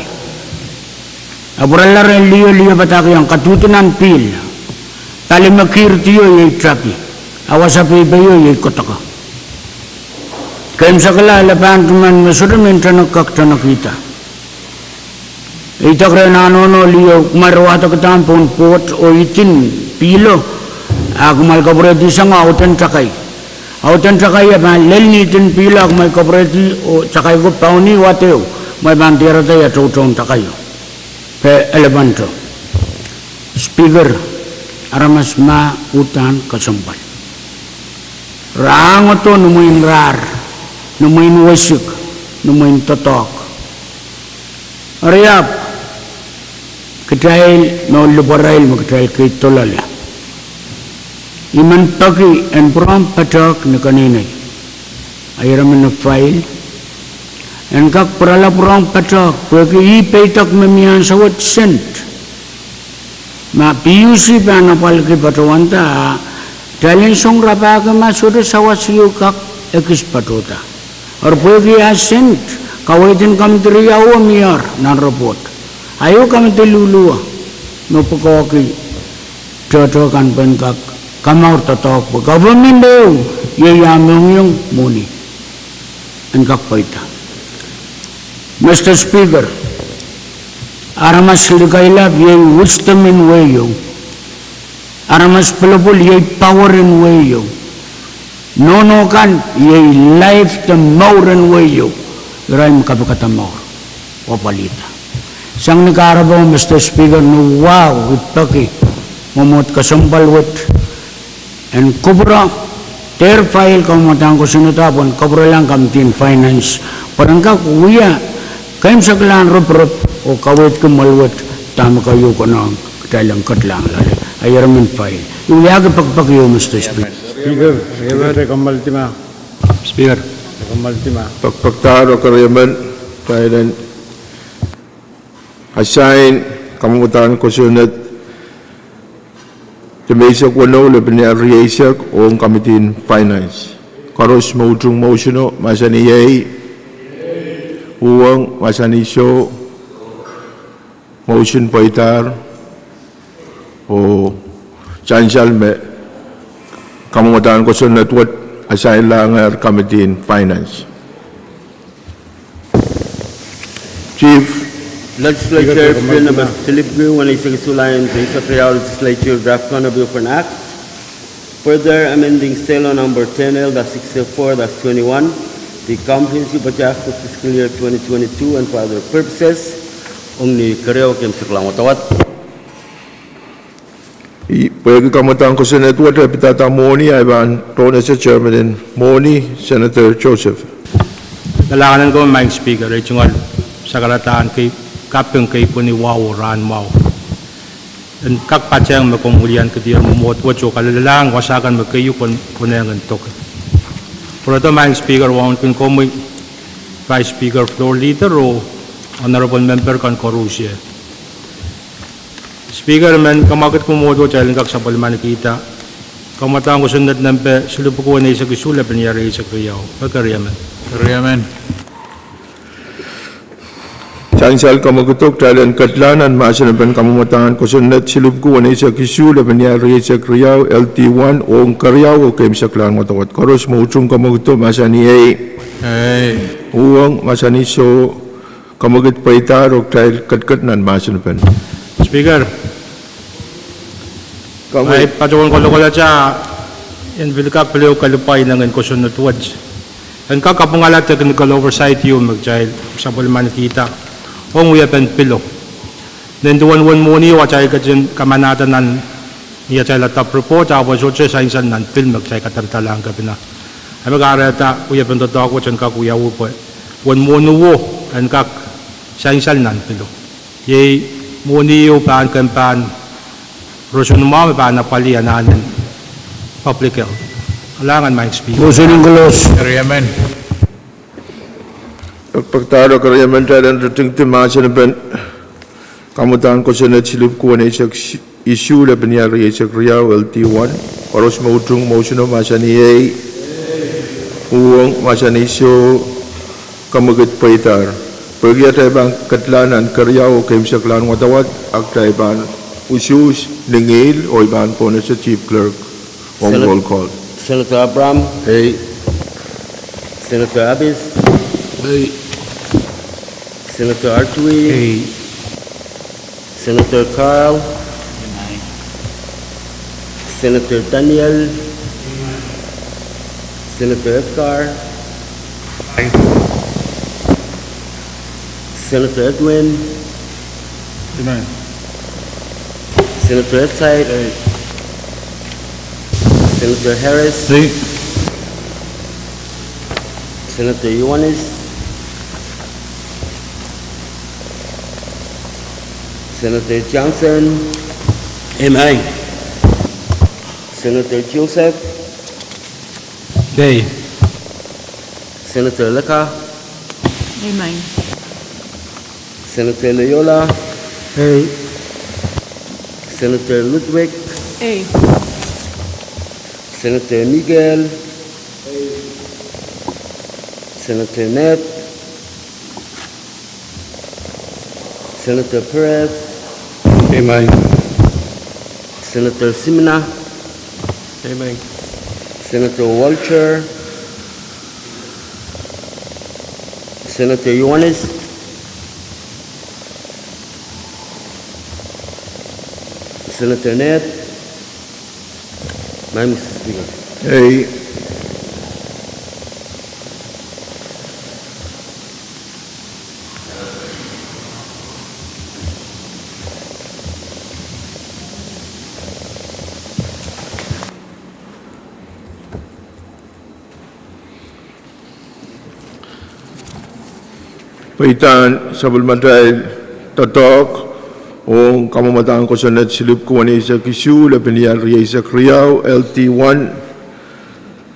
Aburalla ren liyo bataki yang katutunan pil. Tali makir tiyo yay trapi. Awasapi bayo yay kotoko. Kaim sakala lapan tuman masudo mentano kaktano kita. Itak ren anono liyo kumarwata katampon pot o itin pilo. Aku mal koperati sanga autan cakai apa lelni tin pila aku mal koperati o cakai ko pauni wateo mai bandera ta ya tauton cakai pe elevanto speaker aramas ma utan kasambal rang to numuin rar numuin wasik numuin totok ariap ketail no liberail mo ketail kitolala Iman pagi and prom patak na kaninay. Ayaraman na file. And kak parala prom patak. Pwede ipaitak mamiyan sa what sent. Ma PUC pa na palagi patawanta. Talin song rapaka masuda sa wasiyo kak ekis patota. Or pwede sent. Kawitin kami teriyaw miyar nan report. Ayaw kami tiluluwa. No pagkawaki. Totokan pen kak. Kamar totok government do ye yung muni and kakpaita. Mr. Speaker, aramas Enginkehlap ye wisdom in wayo, aramas pelopul ye power in wayo, nono kan ye life the more in wayo, raim kapakata more opalita. Sang nakarabo Mr. Speaker no wow itpaki momot kasampal wit. And kubra ter file kamatang ko sinutapon kubra lang kamtin finance parang ka kuya kaim saklan rup o kawit kumalwat tama kayo ko nang kailang katlang lali ayaramin file yung yaga pagpagyo Mr. Speaker Speaker pagpagtaro karayaman kailan assign kamutan ko sunod Temesok wano lebih riasak orang Committee Finance. Karos maujung motiono masani yay, Pwuhng masani show, motion paitar, o chansal me kamutan ko sunod wat assign langar Committee Finance. Chief. Legislature Bill number Philippine 186 Line Legislature draft bill for an act. Further amending SELO number 10L-64-21, the comprehensive budget for fiscal year 2022 and for other purposes. Ong ni Kairong kem saklang watawat. Pwede kamatang ko Senate Water, Pitata Moni, Ivan, Tony sa Chairman, and Moni, Senator Joseph. Dalakan ko, Mike Speaker, ay tungkol sa karataan kay Kapwuhng kay Pwuhng Rahnwet. Dan kakpatyang makungulian ka diyan mumotwat so kalalang wasakan magkayo kunengan tok. Pero ito, Mike Speaker, wawon kun komoy Vice Speaker, Floor Leader, o Honorable Member kan Korusya. Speaker, man, kamagat kumotwat sa kak sa palman kita. Kamatang ko sunod ng sulupukuan na isa kisula panyari sa kriyaw. Pagkariyaman. Riyaman. Sangsal kamagutok talan katlanan maasanapan kamamutangan ko sunod silupkuan na isa kisula panyari sa kriyaw LT1 o karyaw o kaim sa klan matawat. Koros mautsong kamagutok masani ay Pwuhng masani so kamagut paitar o tail katkatnan maasanapan. Speaker, ay patuwan ko lokala siya in Vilka Piliw Kalupay ng Enkosunod Woods. Ang kakapungalat na technical oversight yung mag-child sa pulman kita. Kung uyapan pilo. Then duwan muni wacay ka dyan kamanatan ng iya child top report tapos otse sa insan ng film mag-chay katartalang ka pina. Ay mag-aarata uyapan to ako dyan kakuyaw po. Wan muni wo ang kak sa insan ng pilo. Yay muni yung paan kampan Rosun mo pa na palianan public health. Alangan Mike Speaker. Motion Gulos. Riyaman. Pagtaro karayaman talan rating timasanapan kamutangan ko sunod silupkuan na isa issue na panyari sa kriyaw LT1. Koros mautsong motion o masani ay Pwuhng masani so kamagut paitar. Pagya tayo bang katlanan karyaw o kaim sa klan watawat ak tayo bang usus Ngilen o iban po na sa Chief Clerk on roll call. Senator Abram. Hey. Senator Abis. Hey. Senator Artui. Senator Carl. Senator Daniel. Senator Edgar. Senator Edwin. Senator Edside. Senator Harris. Senator Ioannis. Senator Johnson. Amen. Senator Joseph. Day. Senator Leka. Amen. Senator Loyola. Hey. Senator Ludwig. A. Senator Miguel. Senator Net. Senator Perez. Amen. Senator Simina. Amen. Senator Walcher. Senator Ioannis. Senator Ned. Mr. Speaker. Ay paitan sa bulmatay tatok o kamamataan ko sa net silip ko ni sa kisyu la penial riya sa kriyaw LT1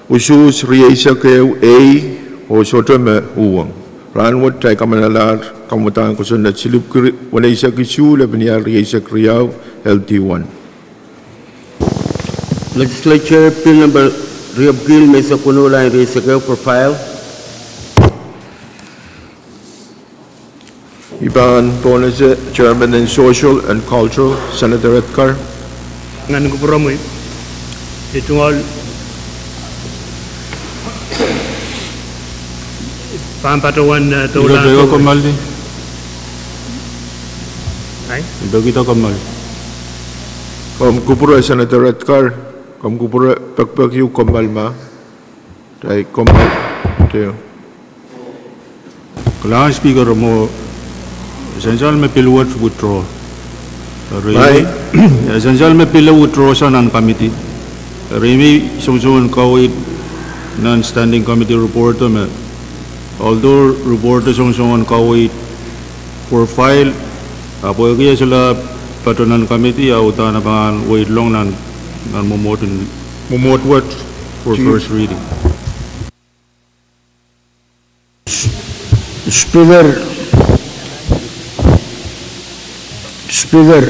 usus riya sa kayo A o sotome Pwuhng Rahnwet tay kamanalar kamamataan ko sa net silip ko ni sa kisyu la penial riya sa kriyaw LT1. Legislature Bill number Riobgil may sa kunula yung raise for file. Iban po na si Chairman ng Social and Cultural, Senator Edgar. Ngan ko pura mo itungol pampatawan tulang Iba ko kamal di. ay Iba kita kamal. Kom kupura Senator Edgar, kom kupura pagpagyu komalma. Tay komal. Tayo. Kailangan speaker mo essential may pilwat withdraw. Mai. Essential me pila withdraw sa non-committee. Remi sungsungan kawit non-standing committee report me. Although report sungsungan kawit for file, apo kaya sila patronan committee au tanapan wait long nan mumot what for first reading. Speaker, Speaker,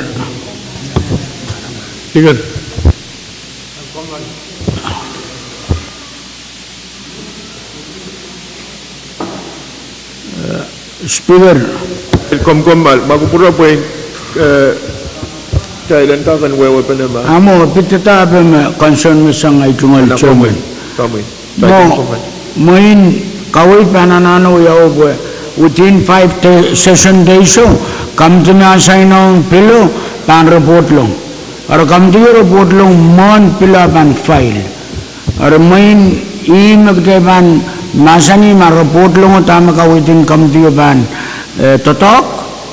Komkomal, magpura point Thailand ka kan wewe pa naman. amo pitata pa concern mo sa ngay tungal chairman. Kami. Main kawai pananano yaw within 5 session days so come to me assign on pillow pan report long or come to your report long mon pila pan file or main magteban masani ma report long tama ka within come to your ban totok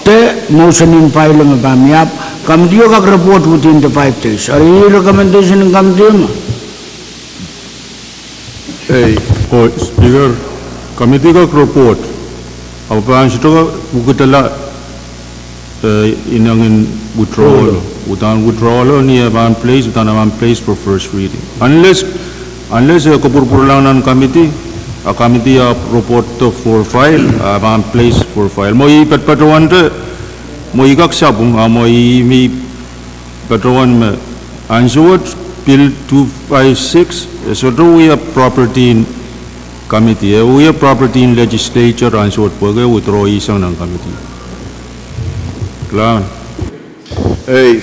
te motion in file long ban yap come to your report within the 5 days or recommendation come to you. Hey, Speaker, committee ka report. Apa situ ka bukitala inangin withdrawal. Utan withdrawal ni aban place, utan aban place for first reading. Unless kapurpulang nan committee, a committee report to for file, aban place for file. Mo ipat patawan te, mo ikak sabung, mo mi patawan me. Answer Bill 256. So do we have property in committee? We have property in legislature and so forth. Withdraw isang ng committee. Kailangan. Hey,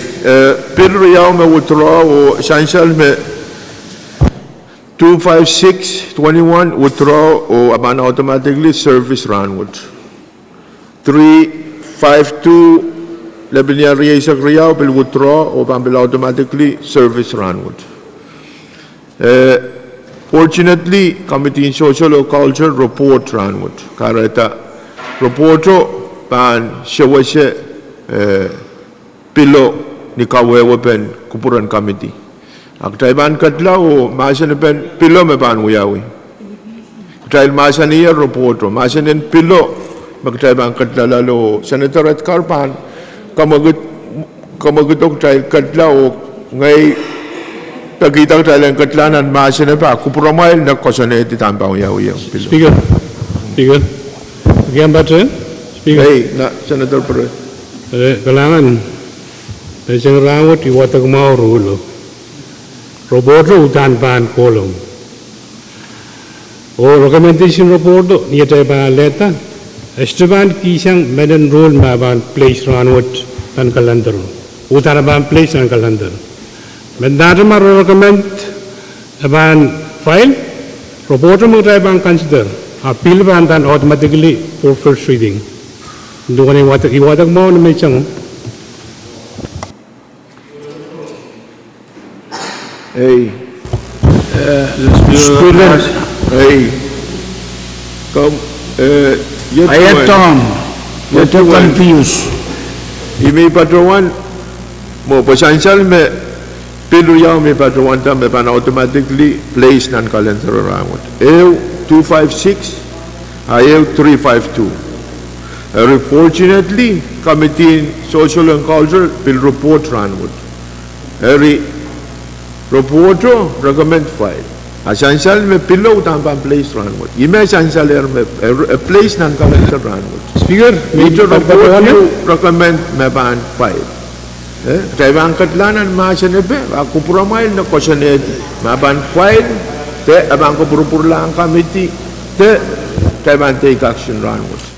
Bill yaw me withdraw o essential me 25621 withdraw o aban automatically service Rahnwet. 352 Lebanon Riyasak Riyaw will withdraw o will automatically service Rahnwet. Fortunately, Committee in Social or Culture report Rahnwet. Kareta reporto pan shawashe pilo ni kawewe pen kupuran committee. Aktaiban katla o masan pen pilo me pan uyawi. Trail masan iya reporto masan en pilo magtaiban katla lalo Senator at Karpan kamagutok trail katla o ngay Pagkita ko tayo ang katlanan, maasin na pa, kupuramay na kosoneti tampang yawi yung pilo. Speaker, again ba ito? Speaker. Hey, Senator Pahrek. Kailangan, President Rahnwet, iwatag mo rulo. Roboto utan pan kolong. O recommendation roboto, niya tayo pa leta. Esteban kisang medan rule maban place Rahnwet tan kalendar. Utan ban place tan kalendar. When that recommend ban file, reporter mo tayo bang consider appeal ban tan automatically for first reading. Doon iwatag mo na may siyang. Hey, Speaker, hey, come, Ayaton, you're confused. Imi patrawan mo pasansal me pilo yaw me patrawan ta me pan automatically place nan calendar Rahnwet. Ew 256, ayaw 352. Fortunately, Committee in Social and Culture will report Rahnwet. Reporto recommend file. Essential me pilo tampan place Rahnwet. Ime essential me place nan calendar Rahnwet. Speaker, Major report you recommend me pan file. Kaya ang katlanan masanepe, ako puramay na kosanet, maban file, te abang ko purupurla ang committee, te kaya take action Rahnwet.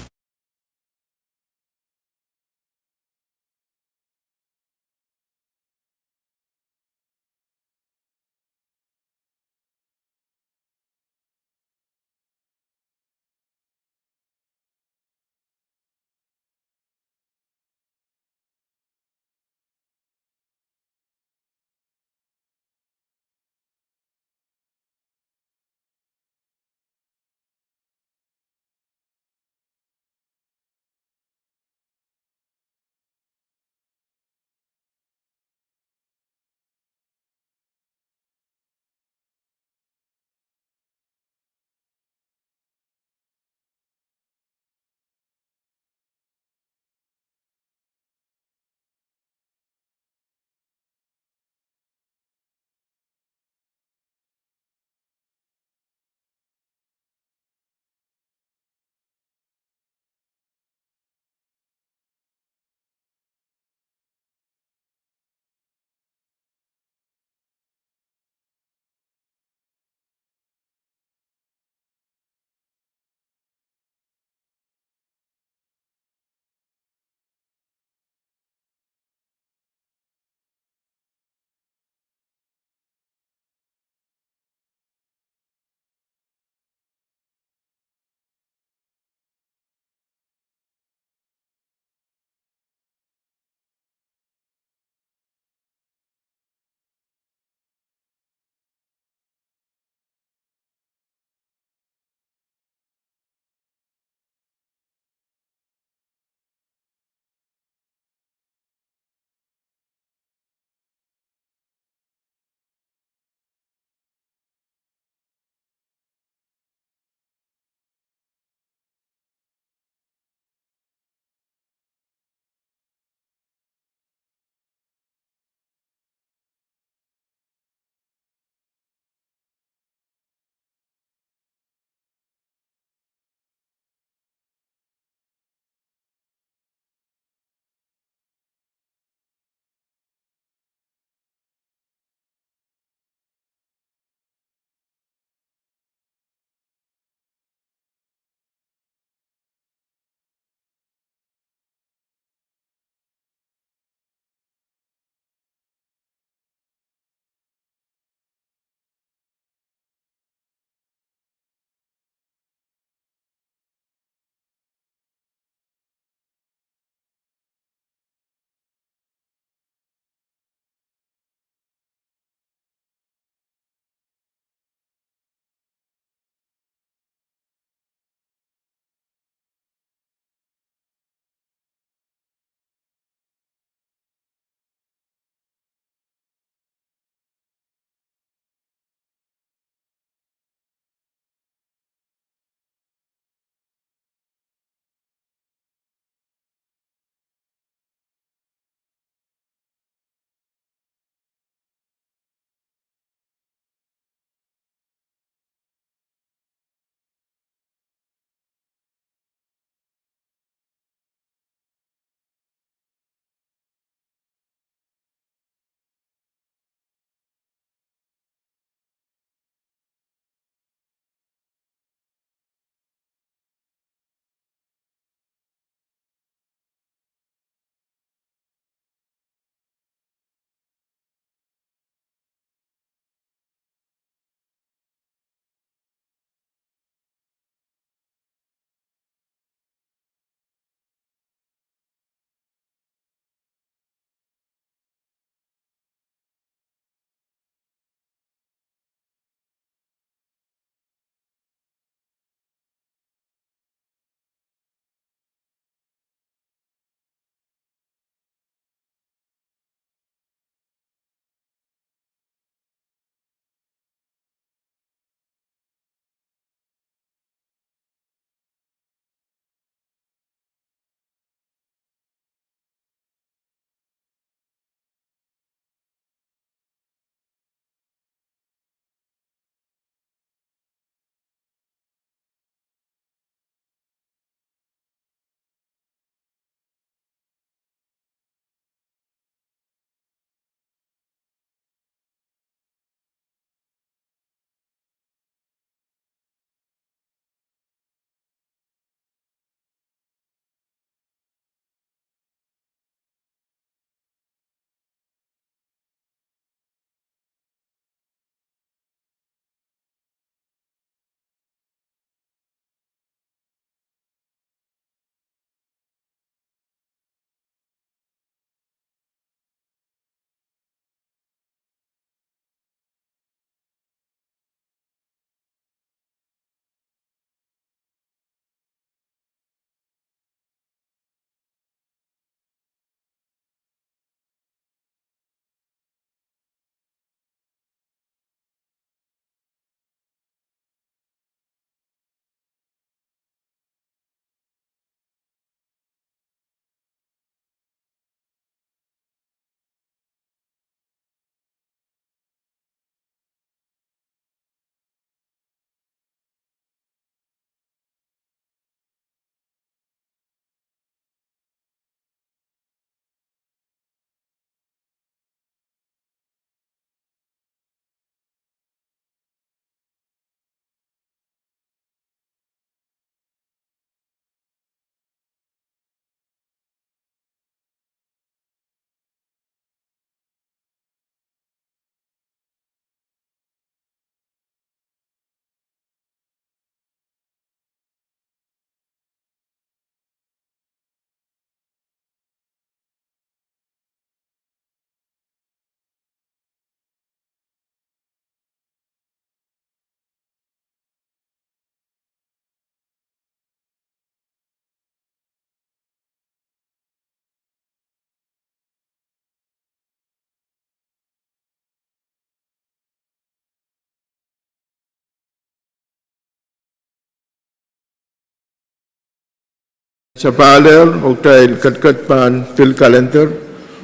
Sa paler, magtay kat pan fill calendar,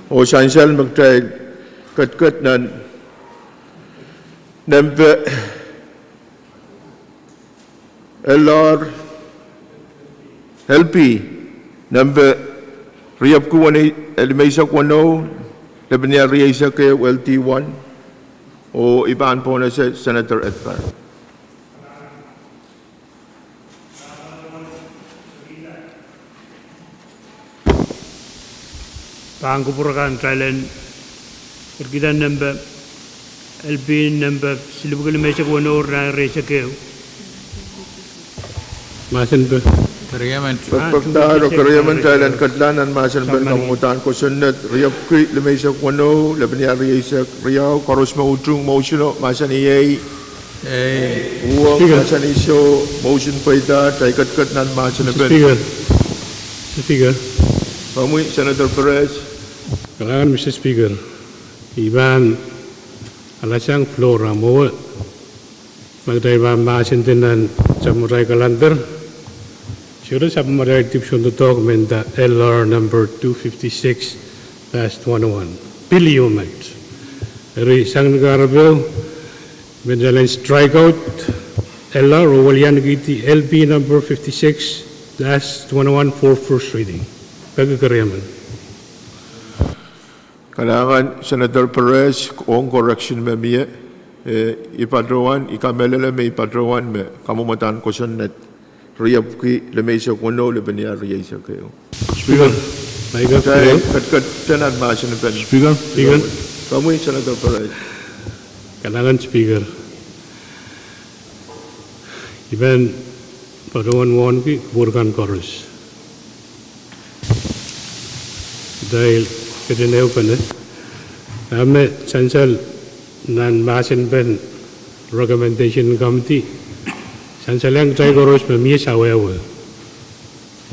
o sansal magtay kat nan nempe LR LP nempe riap kuwani elmesa kwano lebnya riasa ke LT1 o iban po na sa Senator Edgar. Pangkupurakan Thailand pergidan number LP number silibukil mesek wano na resa keu Masin pe. Kariyaman. Pagpagdaro kariyaman Thailand kadlanan masan ben kamungutan ko sunod riap kri lemesa kwano lebnya riasa riau koros maudrung motion masan iyay Pwuhng masan iso motion paida tay kat nan masan ben. Speaker. Pamui Senator Perez. Kailangan, Mr. Speaker, iban alasang flora mo magdaiba masintinan sa muray calendar. Siguro sa muray tipsyon to document LR number 256-101. Billion miles. Pero isang nagarabil, medyalan strikeout LR o walian nagiti LP number 56-101 for first reading. Pagkakariyaman. Kailangan Senator Perez kung correction me miye ipadrowan ikamelele me ipadrowan me kamumatan ko sunnet riap ki lemesa kuno lebenia riasa kayo. Speaker, kat tanan masin ben. Speaker. Kamu Senator Perez. Kailangan Speaker. Iban padrowan ki burkan chorus. Dahil Kedineo pene, ame sansal nan masin ben recommendation committee, sansal yang try koros me mie sawewe,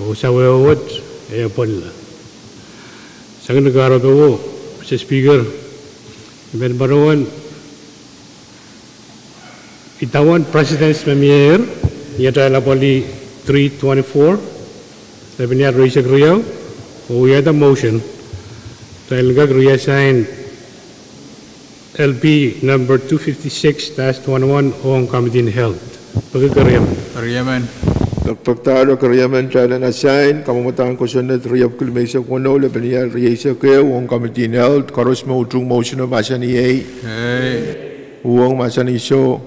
o sawewe wat pon la. Sang negara tu, Mr. Speaker, ben barawan itawan presidents me mie yata la poli 324, lebenya reisek riau, o yata motion. Dahil reassign LP number 256-101 on Committee Health. Kariyaman. Pagpagtalo kariyaman Thailand assign kamumatan ko sunnet riap kilmesa kuno lebenia riasa kayo on Committee Health koros maudrung motion masan iyay. Pwuhng masan iso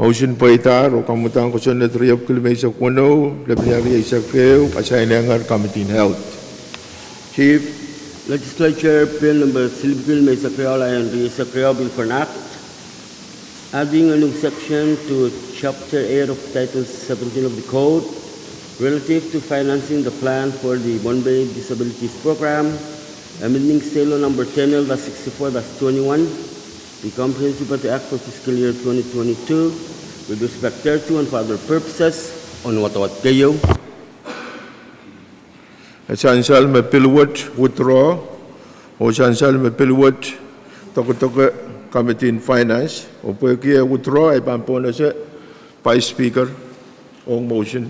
motion paitar o kamumatan ko sunnet riap kilmesa kuno lebenia riasa kayo assign ang Committee Health. Chief Legislature Bill number Silipil may Sakriol and Sakriol Bill for an Act, adding a new section to Chapter 8 of Title 17 of the Code relative to financing the plan for the Pohnpei Disabilities Program, amending SALO number 10L-64-21, the Comprehensive Budget Act for fiscal year 2022 with respect thereto and for other purposes on what kayo. Sansal me pilwat withdraw o sansal me pilwat toko Committee in Finance o pwede withdraw ay pampona sa Vice Speaker o motion.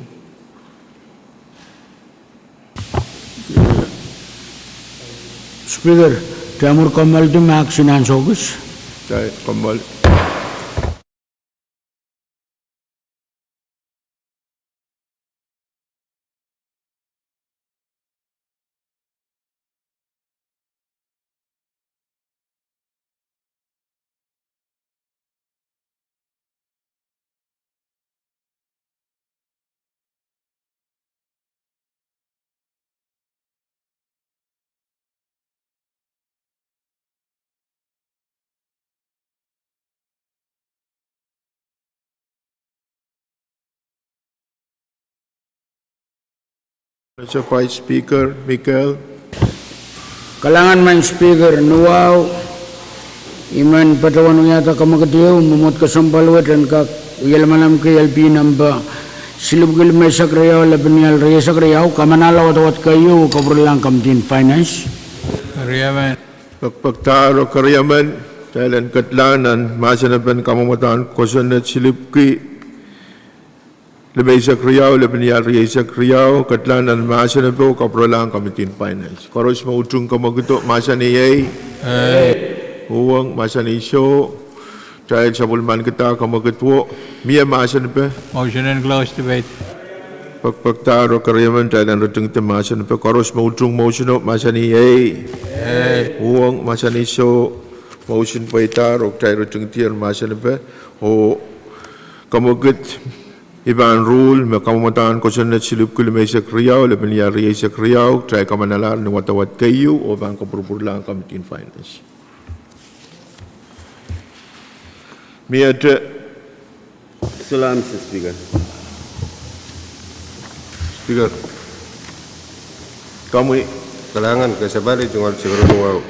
Speaker, Timur Kamal di Max Finance Office. Kamal. Sa Vice Speaker, Michael. Kalangan main Speaker, nuaw, iman patawan yata kamagadiyo, mumut kasampalwat dan kak uyalmanam ke LP namba silubgil may sakriyaw, labanyal raya sakriyaw, kamanalaw atawat kayo, kaburlang Committee Finance. Kariyaman. Pagpagtaro kariyaman, Thailand katlanan, masanapan kamamataan kosan at silipki Lebih kriau, lebih niat riasa kriau, ketlan dan masa ni pun kaprolang Committee Finance. Korus mau ujung kamu ketuk masa ni ye. Pwuhng masa ni show. Cahaya sabulman kita kamu ketua. Mia masa ni pe. Motion and close debate. Pakta ro kariaman dan ruteng te masa ni pe. Korus mau ujung motion masa ni ye. Pwuhng masa ni show. Motion paita ro cahaya ruteng tiar masa ni pe. Oh kamu ket. Iban rule me kamatan ko sen silip kul me se kriau le ben ya ri se kriau try kamanalar ni watawat kayu o ban ko purpurlang Committee Finance. Miat Salam, Mr. Speaker. Speaker, kami kalangan kasabali jungal siguro wow.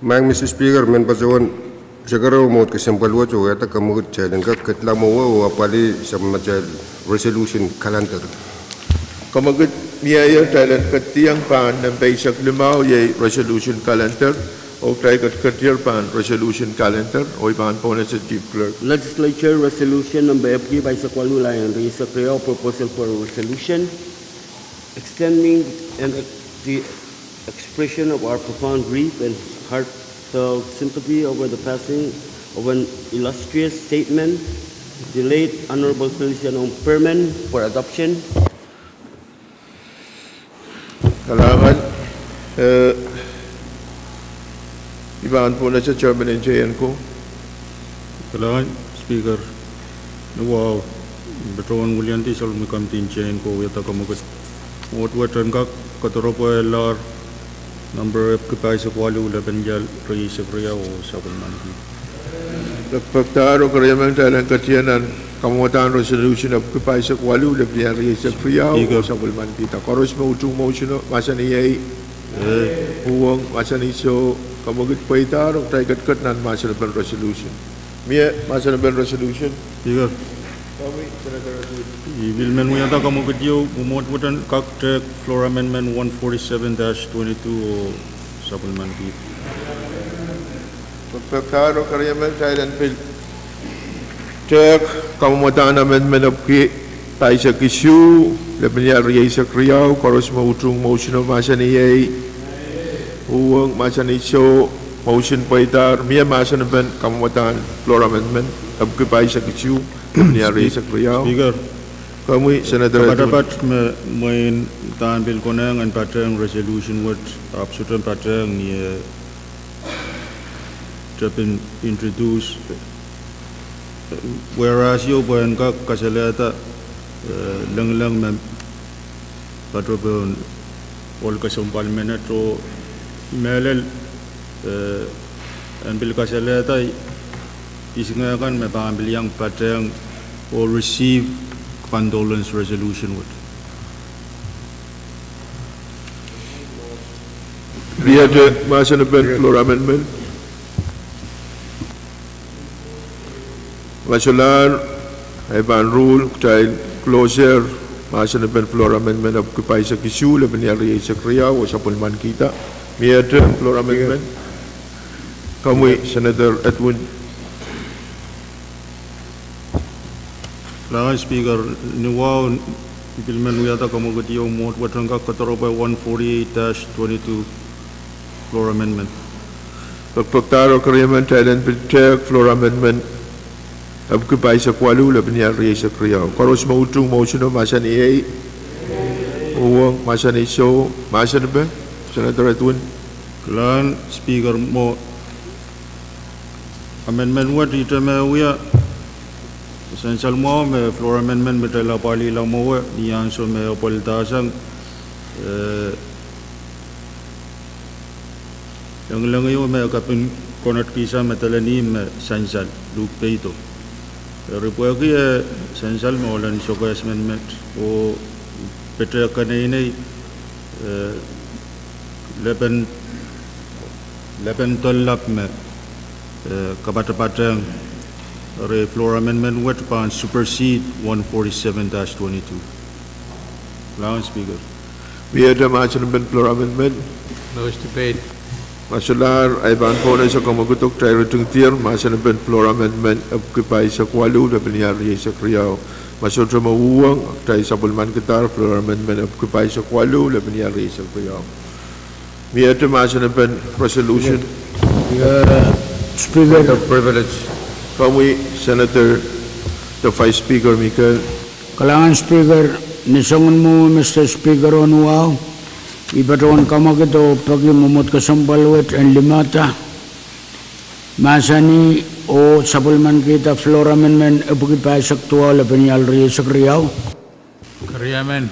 Mang Mr. Speaker, men pasawan siguro mo kasampalwa jo yata kamu jalan ka ketlamo wow apali sa majal resolution calendar. kamagut miaya dalan ketiang pan dan basic limau ye resolution calendar o try kat ketiar pan resolution calendar o ban pona sa chief clerk. Legislature Resolution number FD by Sakwalula and Raisa proposal for a resolution extending and the expression of our profound grief and heartfelt sympathy over the passing of an illustrious statesman, the late Honorable Feliciano Perman, for adoption. Kalangan iban pona sa chairman and JN ko. Kailangan, Speaker, wow, betulan William ti sol mi kamtin chain ko yata kamukat. Watan ka katoropo LR number kipay sa kwalu labanjal ri sa kriya o sa kulmanti. Pagtaro kariaman dalan katianan kamatan resolution of kipay sa kwalu labanjal ri sa kriya o sa kulmanti. Koros mo ujung motion masa ni ay Pwuhng masa ni so kamugit paitaro tay kat nan masa na resolution. Mia masa na resolution. Speaker, Kami Senator ibil men mo yata kamukat yo umot watan kaktek floor amendment 147-22 o sa kulmanti. Pagkakaro kariaman dalan pil check kamatan amendment of ki tay sa kisyu labanjal ri sa kriya koros mo ujung motion masa ni ay Pwuhng masa ni so motion paitar mia masa na ben kamatan floor amendment of kipay sa kisyu niari sa kriya. Speaker, Kami Senator dapat main tahan bil konang and patang resolution what absolute patang ni been introduced, whereas you bukan kak kasalata lang mem patron all kasampal menato melel and bil kasalata isingakan me paambil yang patang or receive condolence resolution with. Lihat masa depan floor amendment. Masalah Iban rule child closure masa depan floor amendment of kipay sa kisyu laban niari sa kriya o sa pulman kita. Lihat floor amendment. Kami Senator Edwin. Langan Speaker, ni wow implement wiyata kamu getiyo mot watangka katoroba 148-22 floor amendment. Pagpaktaro kariaman Thailand Pitek floor amendment of kipay sa kwalu laban niari sa kriya. Koros mautung motion o masa ni A. Pwuhng masa ni so masa na ba? Senator Edwin. Langan Speaker mo amendment what ito me wiya essential mo me floor amendment me tala pali lang mo niyan so me opoltasang yang lang yo me kapin konat kisa me tala ni me essential look peito repo ki essential mo lan so ko amendment o petra kanay lepen tolap me kapatapatang re floor amendment what upon supersede 147-22. Langan Speaker. Lihat masa depan floor amendment. Close debate. Masular ay ban po na sa kamagutok tayo ritong tier, masan na floor amendment occupy sa kwalu na binyari sa kriyaw. Masud sa mawuwang tayo sa bulman kitar, floor amendment occupy sa kwalu na binyari sa kriyaw. Miyata masan na resolution. Speaker, The privilege. Kami, Senator, the Vice Speaker, Michael. kalangan Speaker, nisongan mo Mr. Speaker on wow, ibatawan ka magito pagi mumut kasambalwet and limata, masani o sabulman kita floor amendment ebuki pasak tuwa laban yalri sa kriyaw. Kriyaman.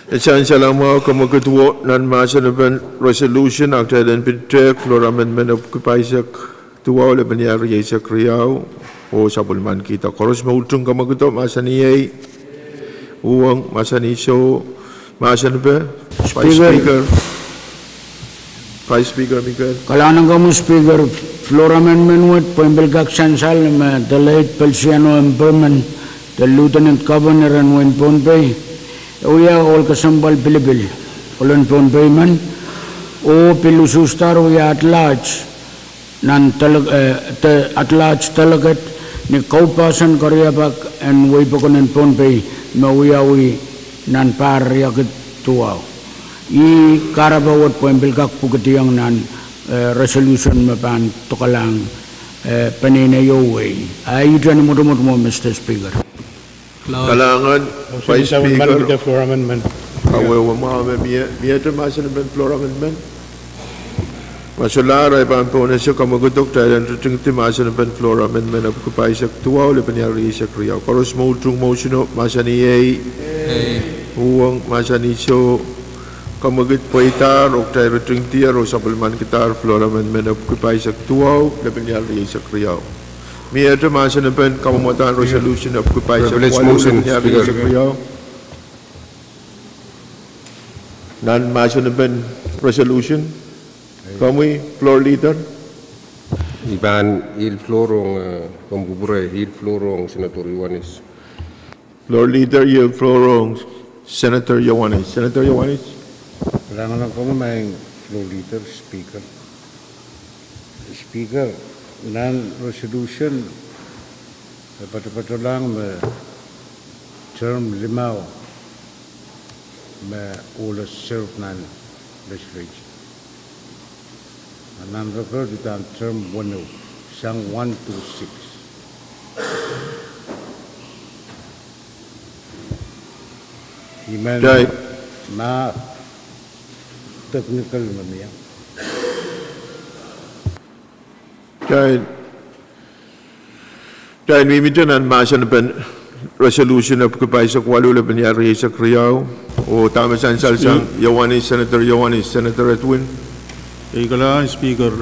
Isahan siya lang mga kamagatuwa nan masan na resolution ang tayo din pintek, floor amendment occupy sa tuwa o binyari sa kriyaw o sabulman kita. Koros maultong kamagato, masan niyay, uwang, masan iso, masan ba? Vice Speaker, Michael. Kalangan ka mo Speaker, floor amendment with Pohnpei sansal the late Pelsiano Emperman, the Lieutenant Governor and Wayne Pohnpei, uya all kasambal Pilibil, ulan Pohnpei man, o pilusustar uya at large, at large talagat ni kaupasan karyapak and waypakunan Pohnpei, uwi nan pariyakit tuwaw. I karabawat Pohnpei pugatiang nan resolution mapan tukalang paninayoway. Ayudan mo Mr. Speaker. Kalangan, Vice Speaker. Speaker. Floor amendment. Kawewa mga miyata masan na floor amendment. Masular ay ban po na siya kamagutok tayo ang tuting timasan na floor amendment of kupay sa tuwa o lipaniyari sa kriyaw. Koros mo utung motion o masaniyay, huwang masanisyo, kamagit po itar o tayo tuting tiar o sabulman kitar floor amendment of kupay sa tuwa o lipaniyari sa kriyaw. Miyata masan na kamamatan resolution of kupay sa tuwa o lipaniyari sa kriyaw. Nan masan na resolution. Kami, floor leader. Iban il florong pembubure il florong Senator Yohanes. Floor leader, yield floor Rohng, Senator Yohanes. Senator Yohanes. Kailangan lang ko may floor leader, speaker. Speaker, nan resolution, pato-pato lang may term limaw, may ulas serve nan legislature. Nan refer to the term 10, sang 126. Iman Right. na technical mamiya. Dahil mimitin ang masan na resolution na pagkapay sa kwalo na banyari sa kriyaw o tama sa ansal Yohanes, Senator Yohanes, Senator Edwin. Kalangan Speaker,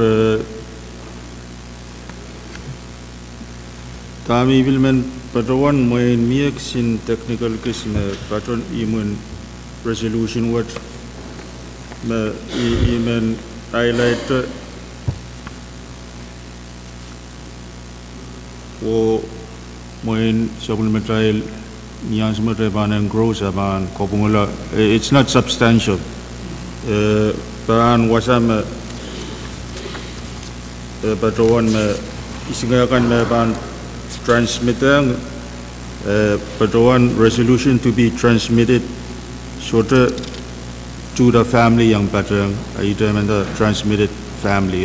kami bilman patawan main miyak sin technical case na patron imun resolution what na iman highlight o main supplemental niyan sa rebanan grows aban kopungula. It's not substantial. Bahan wasam patawan isingakan bahan transmitting patawan resolution to be transmitted to the family yang patang item and the transmitted family.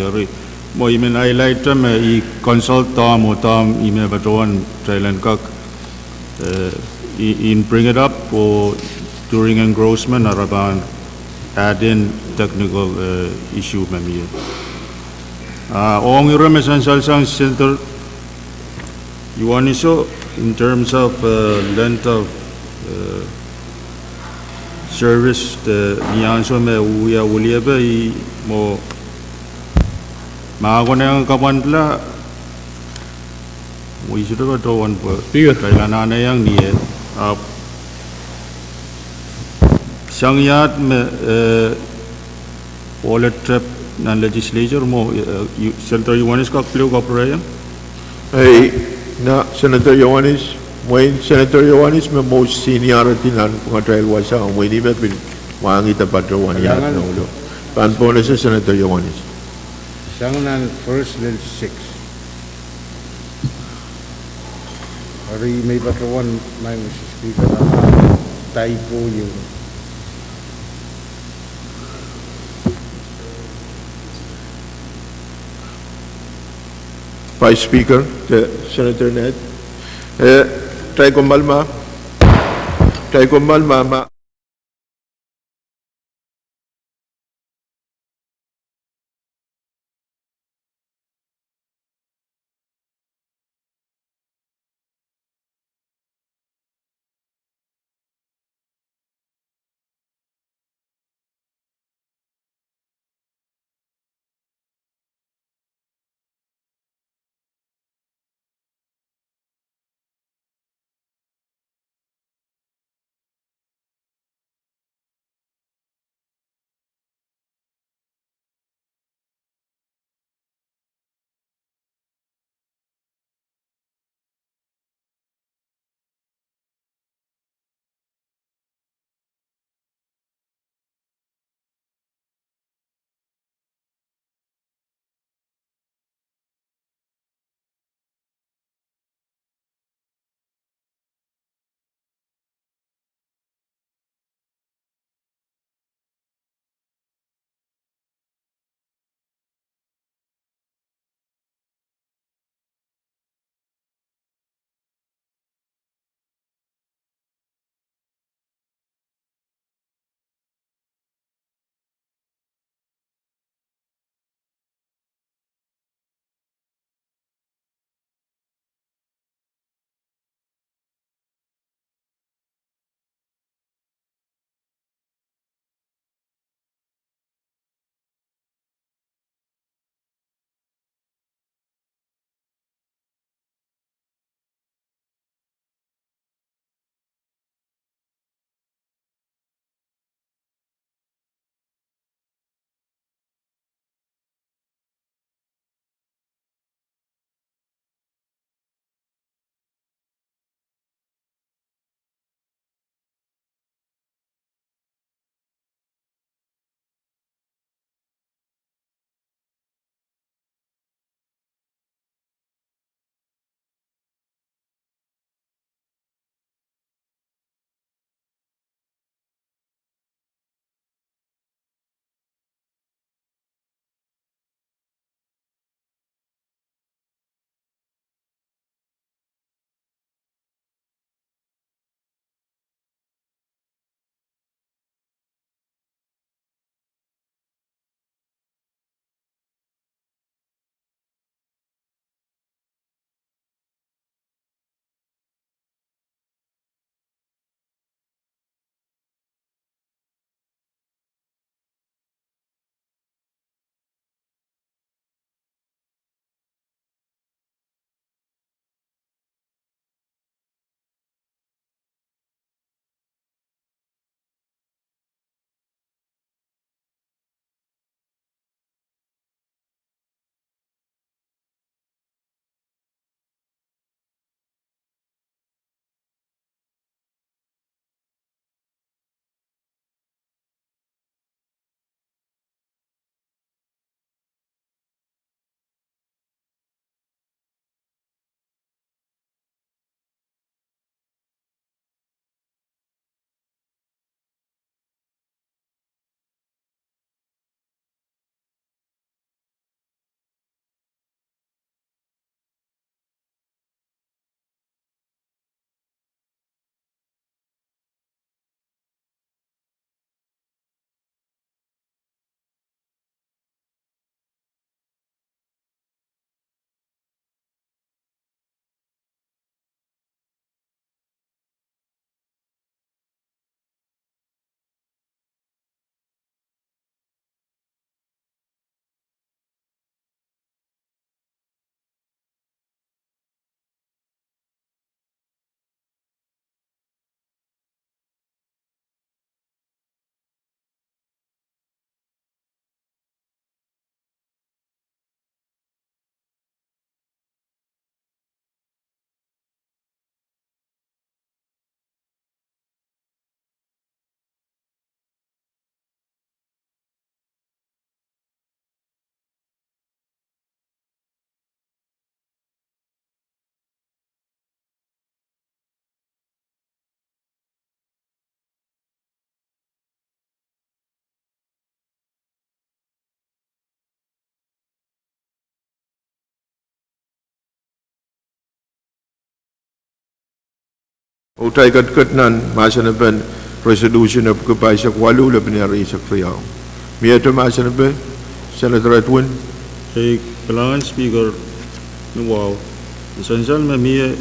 Mo imen highlight I consult Tom or Tom email patawan Thailand kak in bring it up or during engrossment or about add in technical issue mami. Ong iremesan salsang center Yuaniso in terms of length of service the niyanso me uya uliebe I mo maagone ang kapantla mo isudo to one po kailangan na yang niye Sangyat me wallet trap nan legislature mo Senator Yohanes ka pleo ka prayer Ay, na Senator Yohanes, Wayne, Senator Yohanes, may most seniority na mga trial wasa ang Wayne ibet bin mangita patawan yan na ulo. Pan po na sa Senator Yohanes. Sanganan first del 6. Hari may patuan may Mr. Speaker na typo yung Vice Speaker, Senator Ned. Try ko malma. Utay katkat nan, masa na ben resolution of kapay sa kwalu laban niya rin sa kriyaw. Miyato masa na ben, Senator Edwin. Kay kailangan speaker, wow, essential may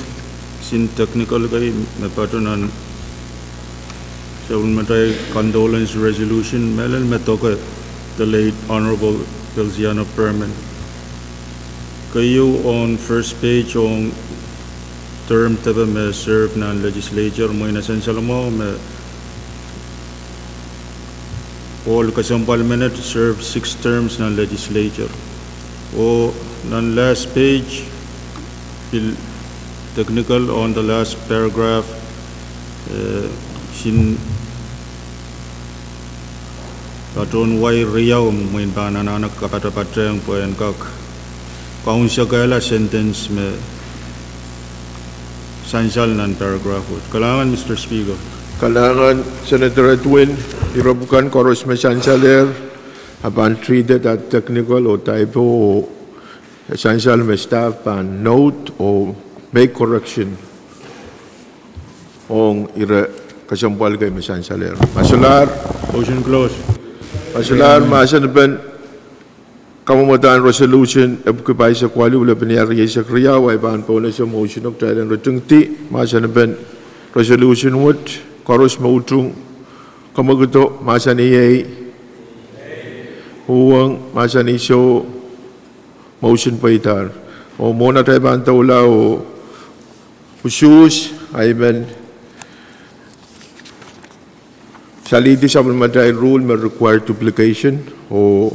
sin technical kay may patunan sa matay condolence resolution, melan matoka the late Honorable Feliciano Perman. Kayo on first page on term taba may serve na legislature mo essential mo may all kasampal minute serve 6 terms na legislature. O nan last page technical on the last paragraph sin katon wai riyaw mo in panananak kapatapatang po yan kak kaunsya kaya sentence me sansal nan paragraph. Kailangan Mr. Speaker. Kailangan Senator Edwin, irabukan koros mesansaler, aban treated at technical o typo o essential may staff pan note o make correction ong ira kasampal kay mesansaler. Masular. Motion close. Masular, masa na ben kamamataan resolution abukipay sa kwali ula piniyari sa kriyaw ay baan po na sa motion of trial and retungti. Masa na ben resolution what koros mautung kamaguto masa niyay Pwuhng masa ni so motion pa itar o muna tayo baan taula o usus ay ben salidi sa matay rule may require duplication o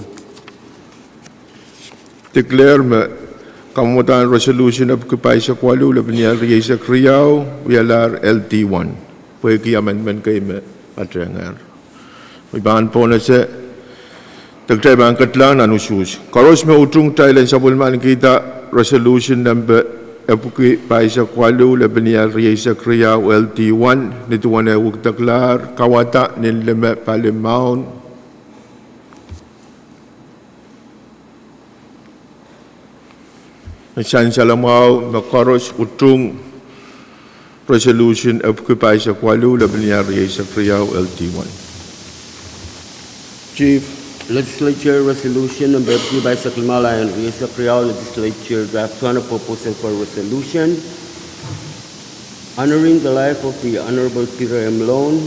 declare me kamamataan resolution of kapay sa kwali ula piniyari sa kriyaw wialar LT1 pwede amendment kay me atrengar may baan po na sa tagtay bangkat lang na nusus karos me utung Thailand sa bulman kita resolution number epuki pay sa kwali ula piniyari sa kriyaw LT1 nito wana wugtaklar kawata nilime palimaun Sansalamaw na koros utung resolution of kupay sa kwalu labinyari sa kriyaw LT1. Chief. Legislature Resolution number 3 by Saklimala and Riesa Kriyaw Legislature Draft 1 of Proposal for Resolution honoring the life of the Honorable Peter M. Lone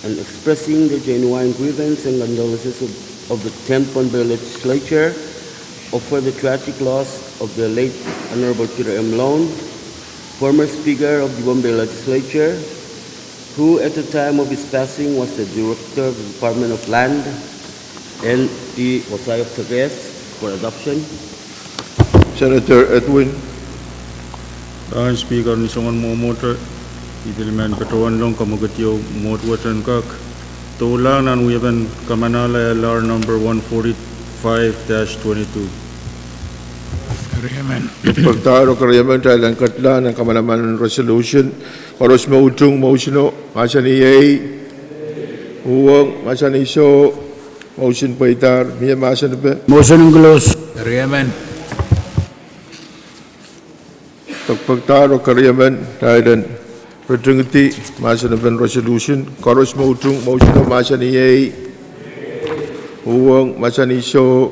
and expressing the genuine grievance and condolences of the 10th Pohnpei Legislature for the tragic loss of the late Honorable Peter M. Lone, former Speaker of the Pohnpei Legislature, who at the time of his passing was the Director of the Department of Land and the Wasay of Sages for adoption. Senator Edwin. Speaker ni songan mo motor idilman katawan long kamagatiyo motwatan kak tulang nan uyaban kamanala LR number 145-22. Kariyaman. Pagtaro kariyaman Thailand katla ng kamalaman resolution koros mautung motion masa ni yay Pwuhng masa ni so motion pa itar miya masa na ba Motion close. Kariyaman. Pagtaro kariyaman Thailand retungti masa na ben resolution koros mautung motion masa ni yay Pwuhng masa ni so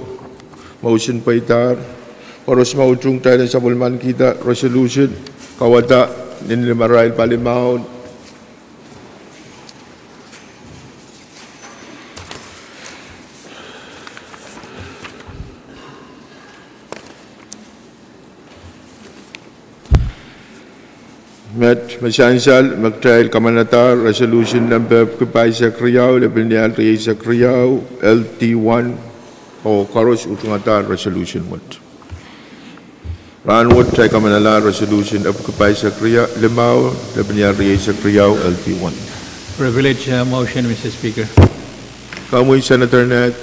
motion pa itar koros mautung Thailand sa bulman kita resolution kawata ninilimaral palimaon Met masansal magtrail kamanatar resolution number kupay sa kriyaw labinyal riy sa kriyaw LT1 o karos utungatar resolution what Rahnwet try kamanala resolution of kupay sa kriyaw limaw labinyal riy sa kriyaw LT1 Privilege motion, Mr. Speaker. Kamuy Senator Net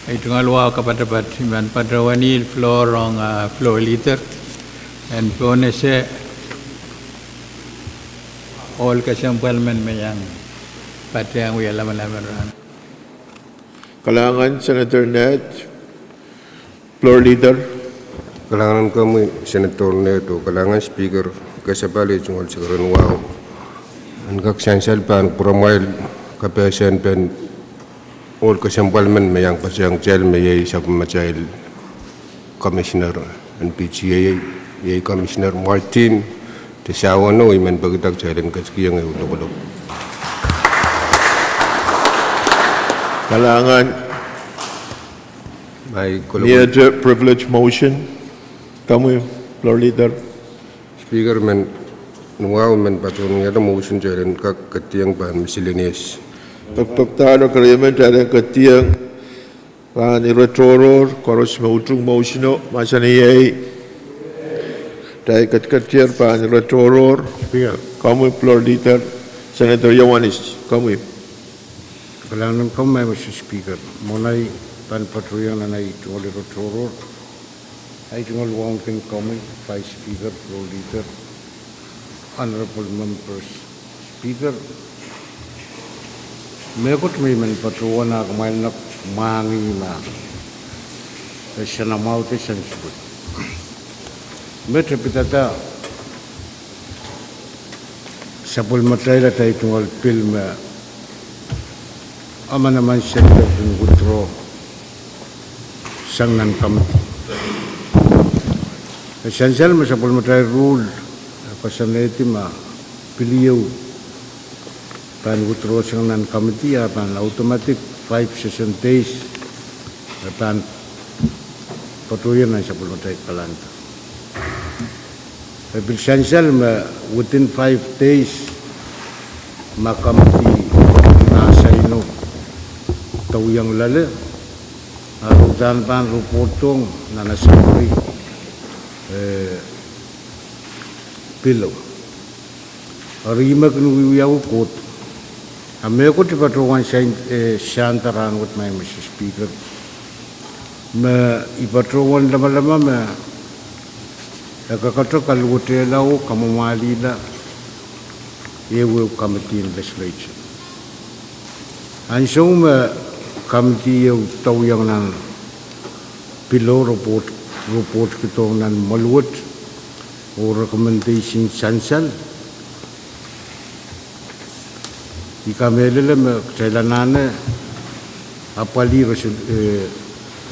Ay tungalwa kapatapat iman padrawani floor on floor leader and bonus all kasampalman mayang patiyang wiyalaman-laman ran. Kalangan Senator Net floor leader Kalangan kami Senator Neto, kalangan Speaker kasabali jungal sekarang wow angkak sansal pan promail kapesen pen all kesampalmen mayang pasang cel mayai sab macail commissioner NPCA yai commissioner Martin tesawano iman bagdag jalen kaskiyang ulo. Kalangan near the privilege motion. Kamu floor leader. Speaker men nuaw men patron ngada motion jalen kak ketiang pan miscellaneous. Pagpagtano agreement ada ketiang pan electoral koros mautung motion masaniyay dai ketiang pan electoral. Speaker. Kamu floor leader. Senator Yawanis. Kamu. Kalangan kau mai Mr. Speaker, mulai pan patruyan nanai tungal electoral. I tungal wangkin kami Vice Speaker, Floor Leader, Honorable Members, Speaker. Mekot may man patruyan na kamay nak mangi na. Kasi na maute sansubot. Metro pitata sa pulmatay na tayo tungal film ama naman siya ng gutro sang nan kam essential mo sa pulmatay rule pasaneti ma piliyo pan gutro sang nan committee pan automatic 5 days pan patuyan na sa pulmatay kalanta essential ma within 5 days ma committee na sa ino tawyang lala arutan pan rupotong na nasabri pilo arima knuwiyaw kot ame ko tipatrongan Shanta Rahnwet may Mr. Speaker ma ipatrongan lama-lama ma nakakato kalwotelaw kamamalila yewe committee in legislature ansong ma committee yung tawyang ng pilo report kito ng malwot o recommendation sansal ikamelele ma kailanana apali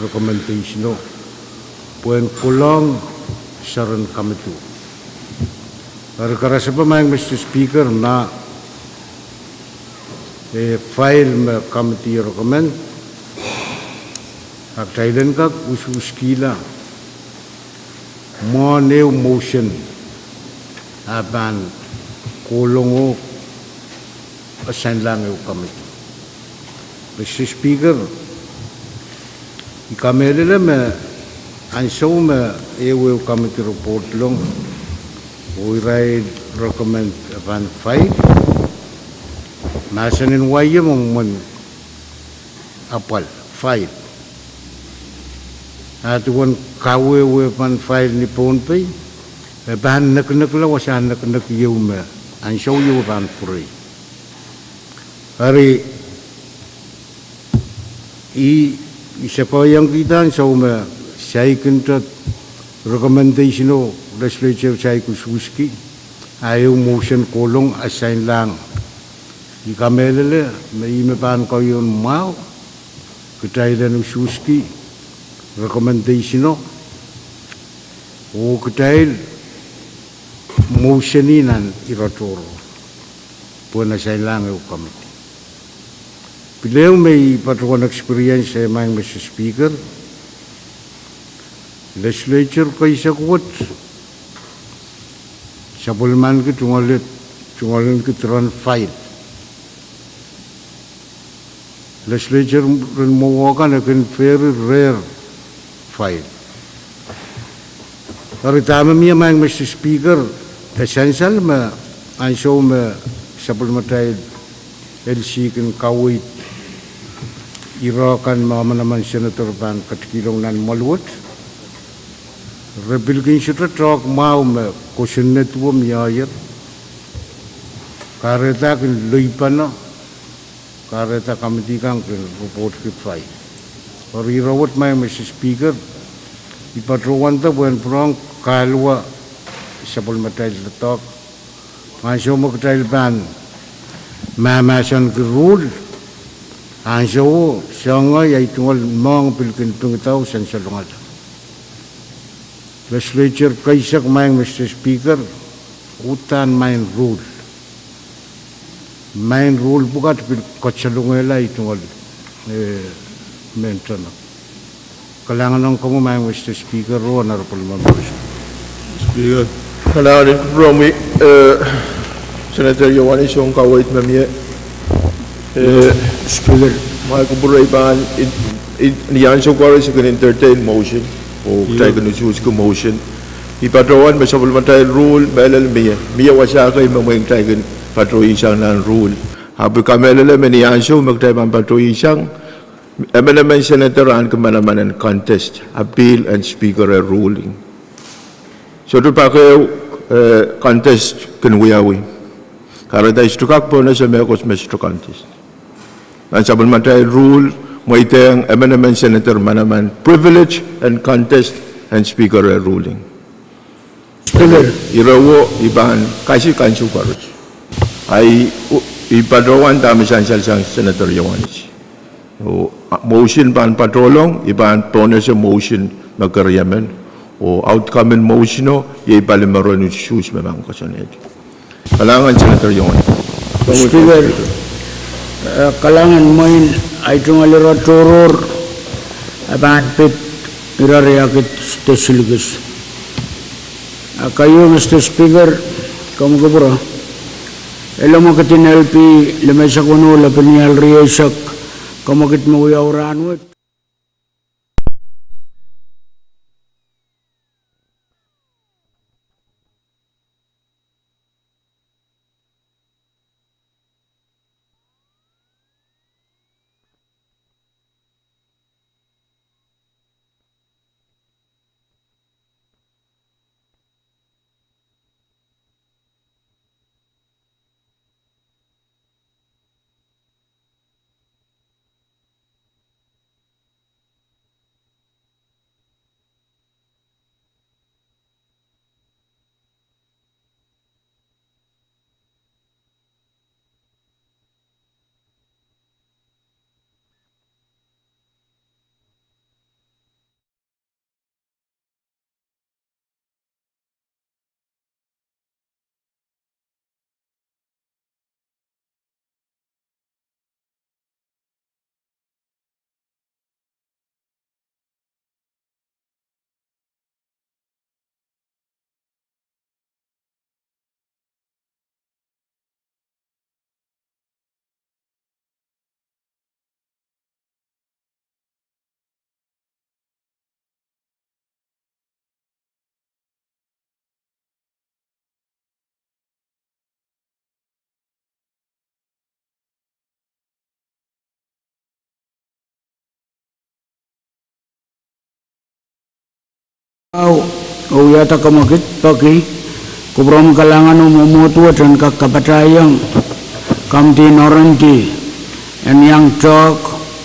recommendation no Pwuhng kulong saran committee karasa pa mayang Mr. Speaker na file ma committee recommend ak Thailand kak uskila mo new motion aban kulongo assign lang yung committee Mr. Speaker ikamelele ma ansaw ma yung committee report long we recommend aban file nasanin waya mong apal file at one kawe pan file ni Pohnpei bahan nak la wasan nak yung an show you pan free hari isa pa yang kita so ma say kuntat recommendation o legislature say kususki ayaw motion kolong assign lang ikamelele may imepan ko yun mau kitay dan ususki recommendation o kitay motioninan iratoro po na sa ilang yung committee pilew may patron experience sa mga Mr. Speaker legislature kay sa kuwat sa pulman ko tungalit ko tron file legislature rin mawakan akin very rare file. Karitama miya mayang Mr. Speaker, essential ma ansyo ma supplementary LC kan kawit irakan mama naman Senator Ban katkilong nan malwot. Rebilgin siya talk mau ma question netwo miyayat. Kareta kan luipan no. Kareta committee kang report kipay. Or irawat may Mr. Speaker, ipatruwan ta buwan prong kalwa sapul matrail tok anso mo trail ban mamasan ke rule anso songo ya itungol mong pilkin tungtaw san salungal Legislature kaisak maing Mr. Speaker utan main rule bukat pil kotsalungela itungol mention kailangan ng kamu maing Mr. Speaker ro narapol members Speaker, kailangan Rohng Senator Yohanes yung kawait na miye. Speaker, Mga kuburay pa, niyan siya ko sa entertain motion o tayo choose ko motion. Ipatrawan, may supplementary rule, may alal miye. Miye wasa kayo mamayang tayo patroy isang ng rule. Habi kami alala, may niyan siya, magtayo mang patroy isang naman senatoran kumanaman and contest, appeal and speaker ruling. So ito pa kayo contest kanwiyawi. Karada istukak po na sa mekos mesto contest. Ang supplementary rule, mo itang naman senator manaman privilege and contest and speaker ruling. Speaker, Irawo iban kasi kansu karos. Ay ipadrawan tama sa senator Yohanes. O motion ban patrolong iban toner sa motion magkaryaman o outcome in motion no ipalimaro ni shoes memang kasanid. Kailangan senator Yohanes. Speaker, kailangan mo yun ay tungaliro turur aban pit irariyakit stesiligis. Kayo Mr. Speaker, kamugabura elo mo katin LP lemesa kuno lapinial riyasak kamagit mo yaw Rahnwet. O yata kamagit pagi kubrom kalangan umutua dan kakapatayang kamti noranti and yang talk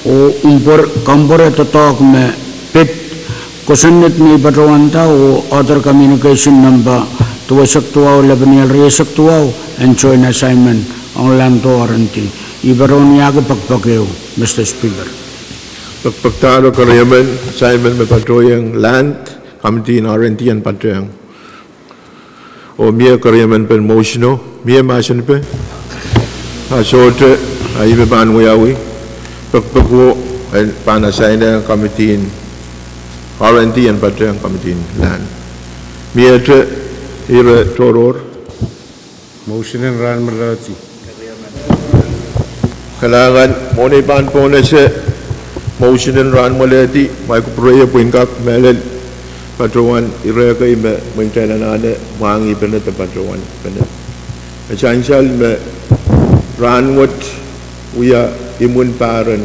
o umpur kampur itu talk me pit kusanit ni batawanta o other communication number tuwasak tuwaw labanial riyasak tuwaw and join assignment ang lang to oranti ibaron yaga pagpagyo Mr. Speaker. Pagpagtalo karyaman assignment may patroyang land Committee in R&T and Pwuhng. O miya karyaman pen motion no, miya masan pe. Asote ay ibe ban wayawi. Pagpagwo and panasay na committee in R&T and Pwuhng committee in land. Miya te ira toror. motion and ran malati Kailangan mo na ipan po na siya motion and run malati. May kuproya po inkak melel. Patrowan ireka ime mentena nane mangi penet patrowan penet. Essential me Rahnwet we are imun paren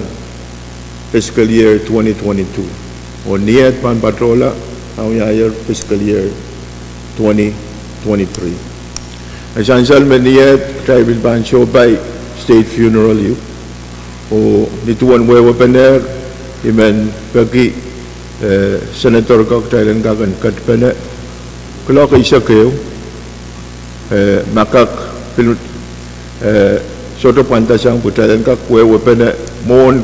fiscal year 2022. O niat pan patrola ang year fiscal year 2023. Essential me niat tribal ban show by state funeral you. O nituan wewa pener imen pagi Senator Kakailan Gagan Katpene Kalaka isa kayo makak pilut soto pantasang putaran ka kwe wepene mon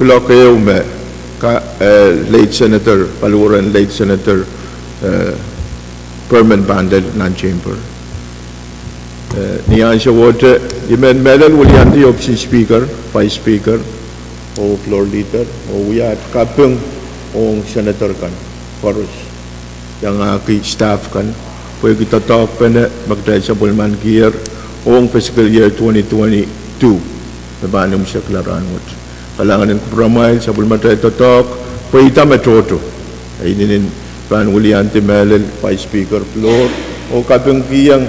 klokeu me ka late senator paluran late senator permanent banded non-chamber niyan siya wote imen medal wulianti option speaker vice speaker o floor leader o wiyat kapung ong senator kan Farus yang aki staff kan pwede kita talk pene magdahil sa bulman gear ong fiscal year 2022 nabanong siya klarangot kalangan ng kupramay sa bulman tayo talk pwede metoto ay ninin pan Williante Melel vice speaker floor o kabengkiyang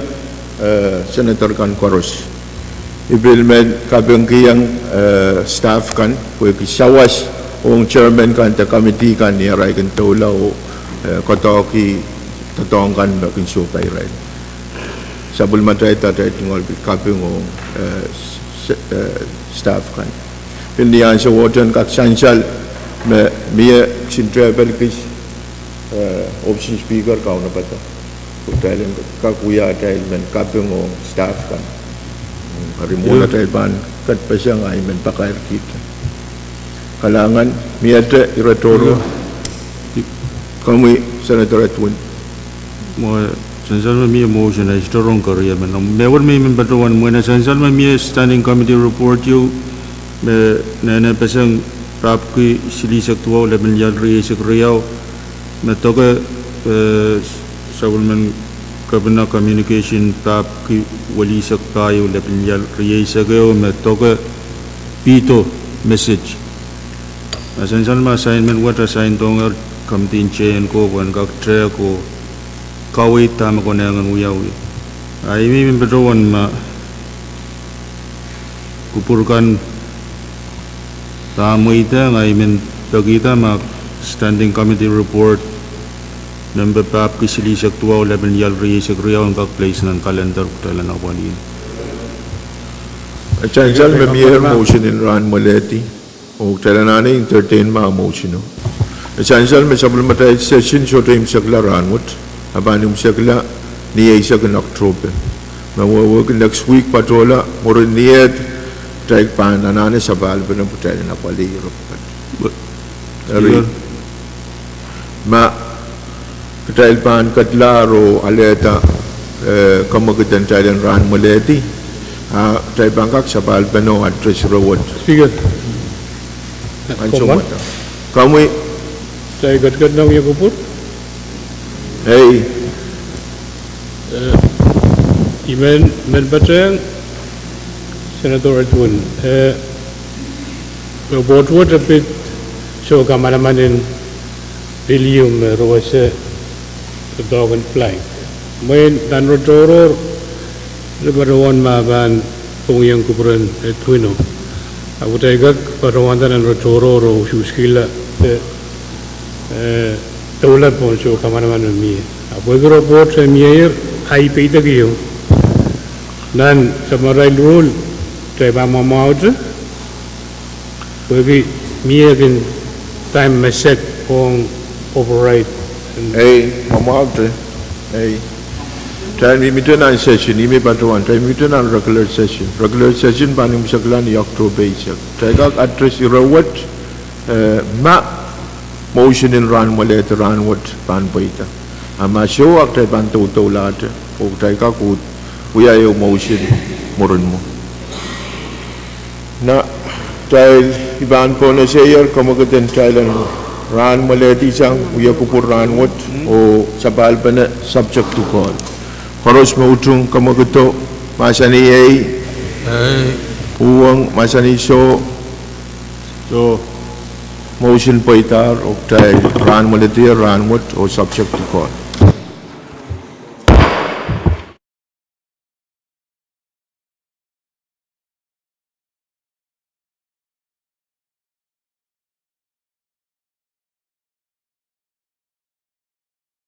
senator kan Koros ibilmen kabengkiyang staff kan pwede sawas ong chairman kan ta committee kan ni aray kan tula o kotoki totong kan bakin supay ray sabul matay ta tingol kaping ong staff kan pindiyan sa water kak sansal me mia sin travel kis option speaker kau na pata kutailan kakuya tail men kaping ong staff kan harimuna tail ban kat pasang ay men pakair kita kalangan miate iratoro kami senator atun mo sansal mi motion ay Rohng kariya man mewan mi batuan mo na sansal mi standing committee report you me na pasang prap ki silisak tuwa le ben yal riyak riyaw na toga sabulman kabina communication prap ki wali sak tayo le ben yal riyak gayo me toga pito message asensan ma assignment what assign tonga kamtin chain ko wan kak tre ko kawit tama ko na ngan uyawi ay mi betuan ma kupurkan tamu ita ngai men dagita ma standing committee report number pap kisili saktua 11 yal riyak riyaw ang kak place ng calendar kutalan ako ni Chancel me mier motion in ran maleti o talanane entertain ma motion no Chancel me sabul matay session so time sagla ranwat abanum sagla ni isa kan October work next week patola moroniet try pan anane sabal benang putai na pali Ari ma putai pan katlaro aleta kamagitan tayo ran maleti try bangkak sabal benang address road Speaker. Anso kami Saya gat-gat nang yang kuput. hey Imen men batang Senator Atun. Buat tapi so kameraman in William Rose the dog and flying. Main dan rotoror lebaran maban Pwuhng kuburan Atun. Aku tegak perawan dan rotoror uskila taulat pun so kameraman mi. Aku report mi ai pita kiyo. Dan samarai rule teba mamaut bagi miakin time meset on override hey mamaut hey time meeting an session ini batuan time meeting an regular session paling musaklan di October isak tega address irawat ma motion in ran malet ran wat pan paita ama show ak teba bantu taulat o tega ku uya yo motion moron mo na dahil iban po na siya kamagatan Thailand ran maleti sang uya kupur ranwat o sabal pa na subject to call Koros mautung kamagato masani ay Pwuhng masani so motion pa itar o dahil ran maleti ranwat o subject to call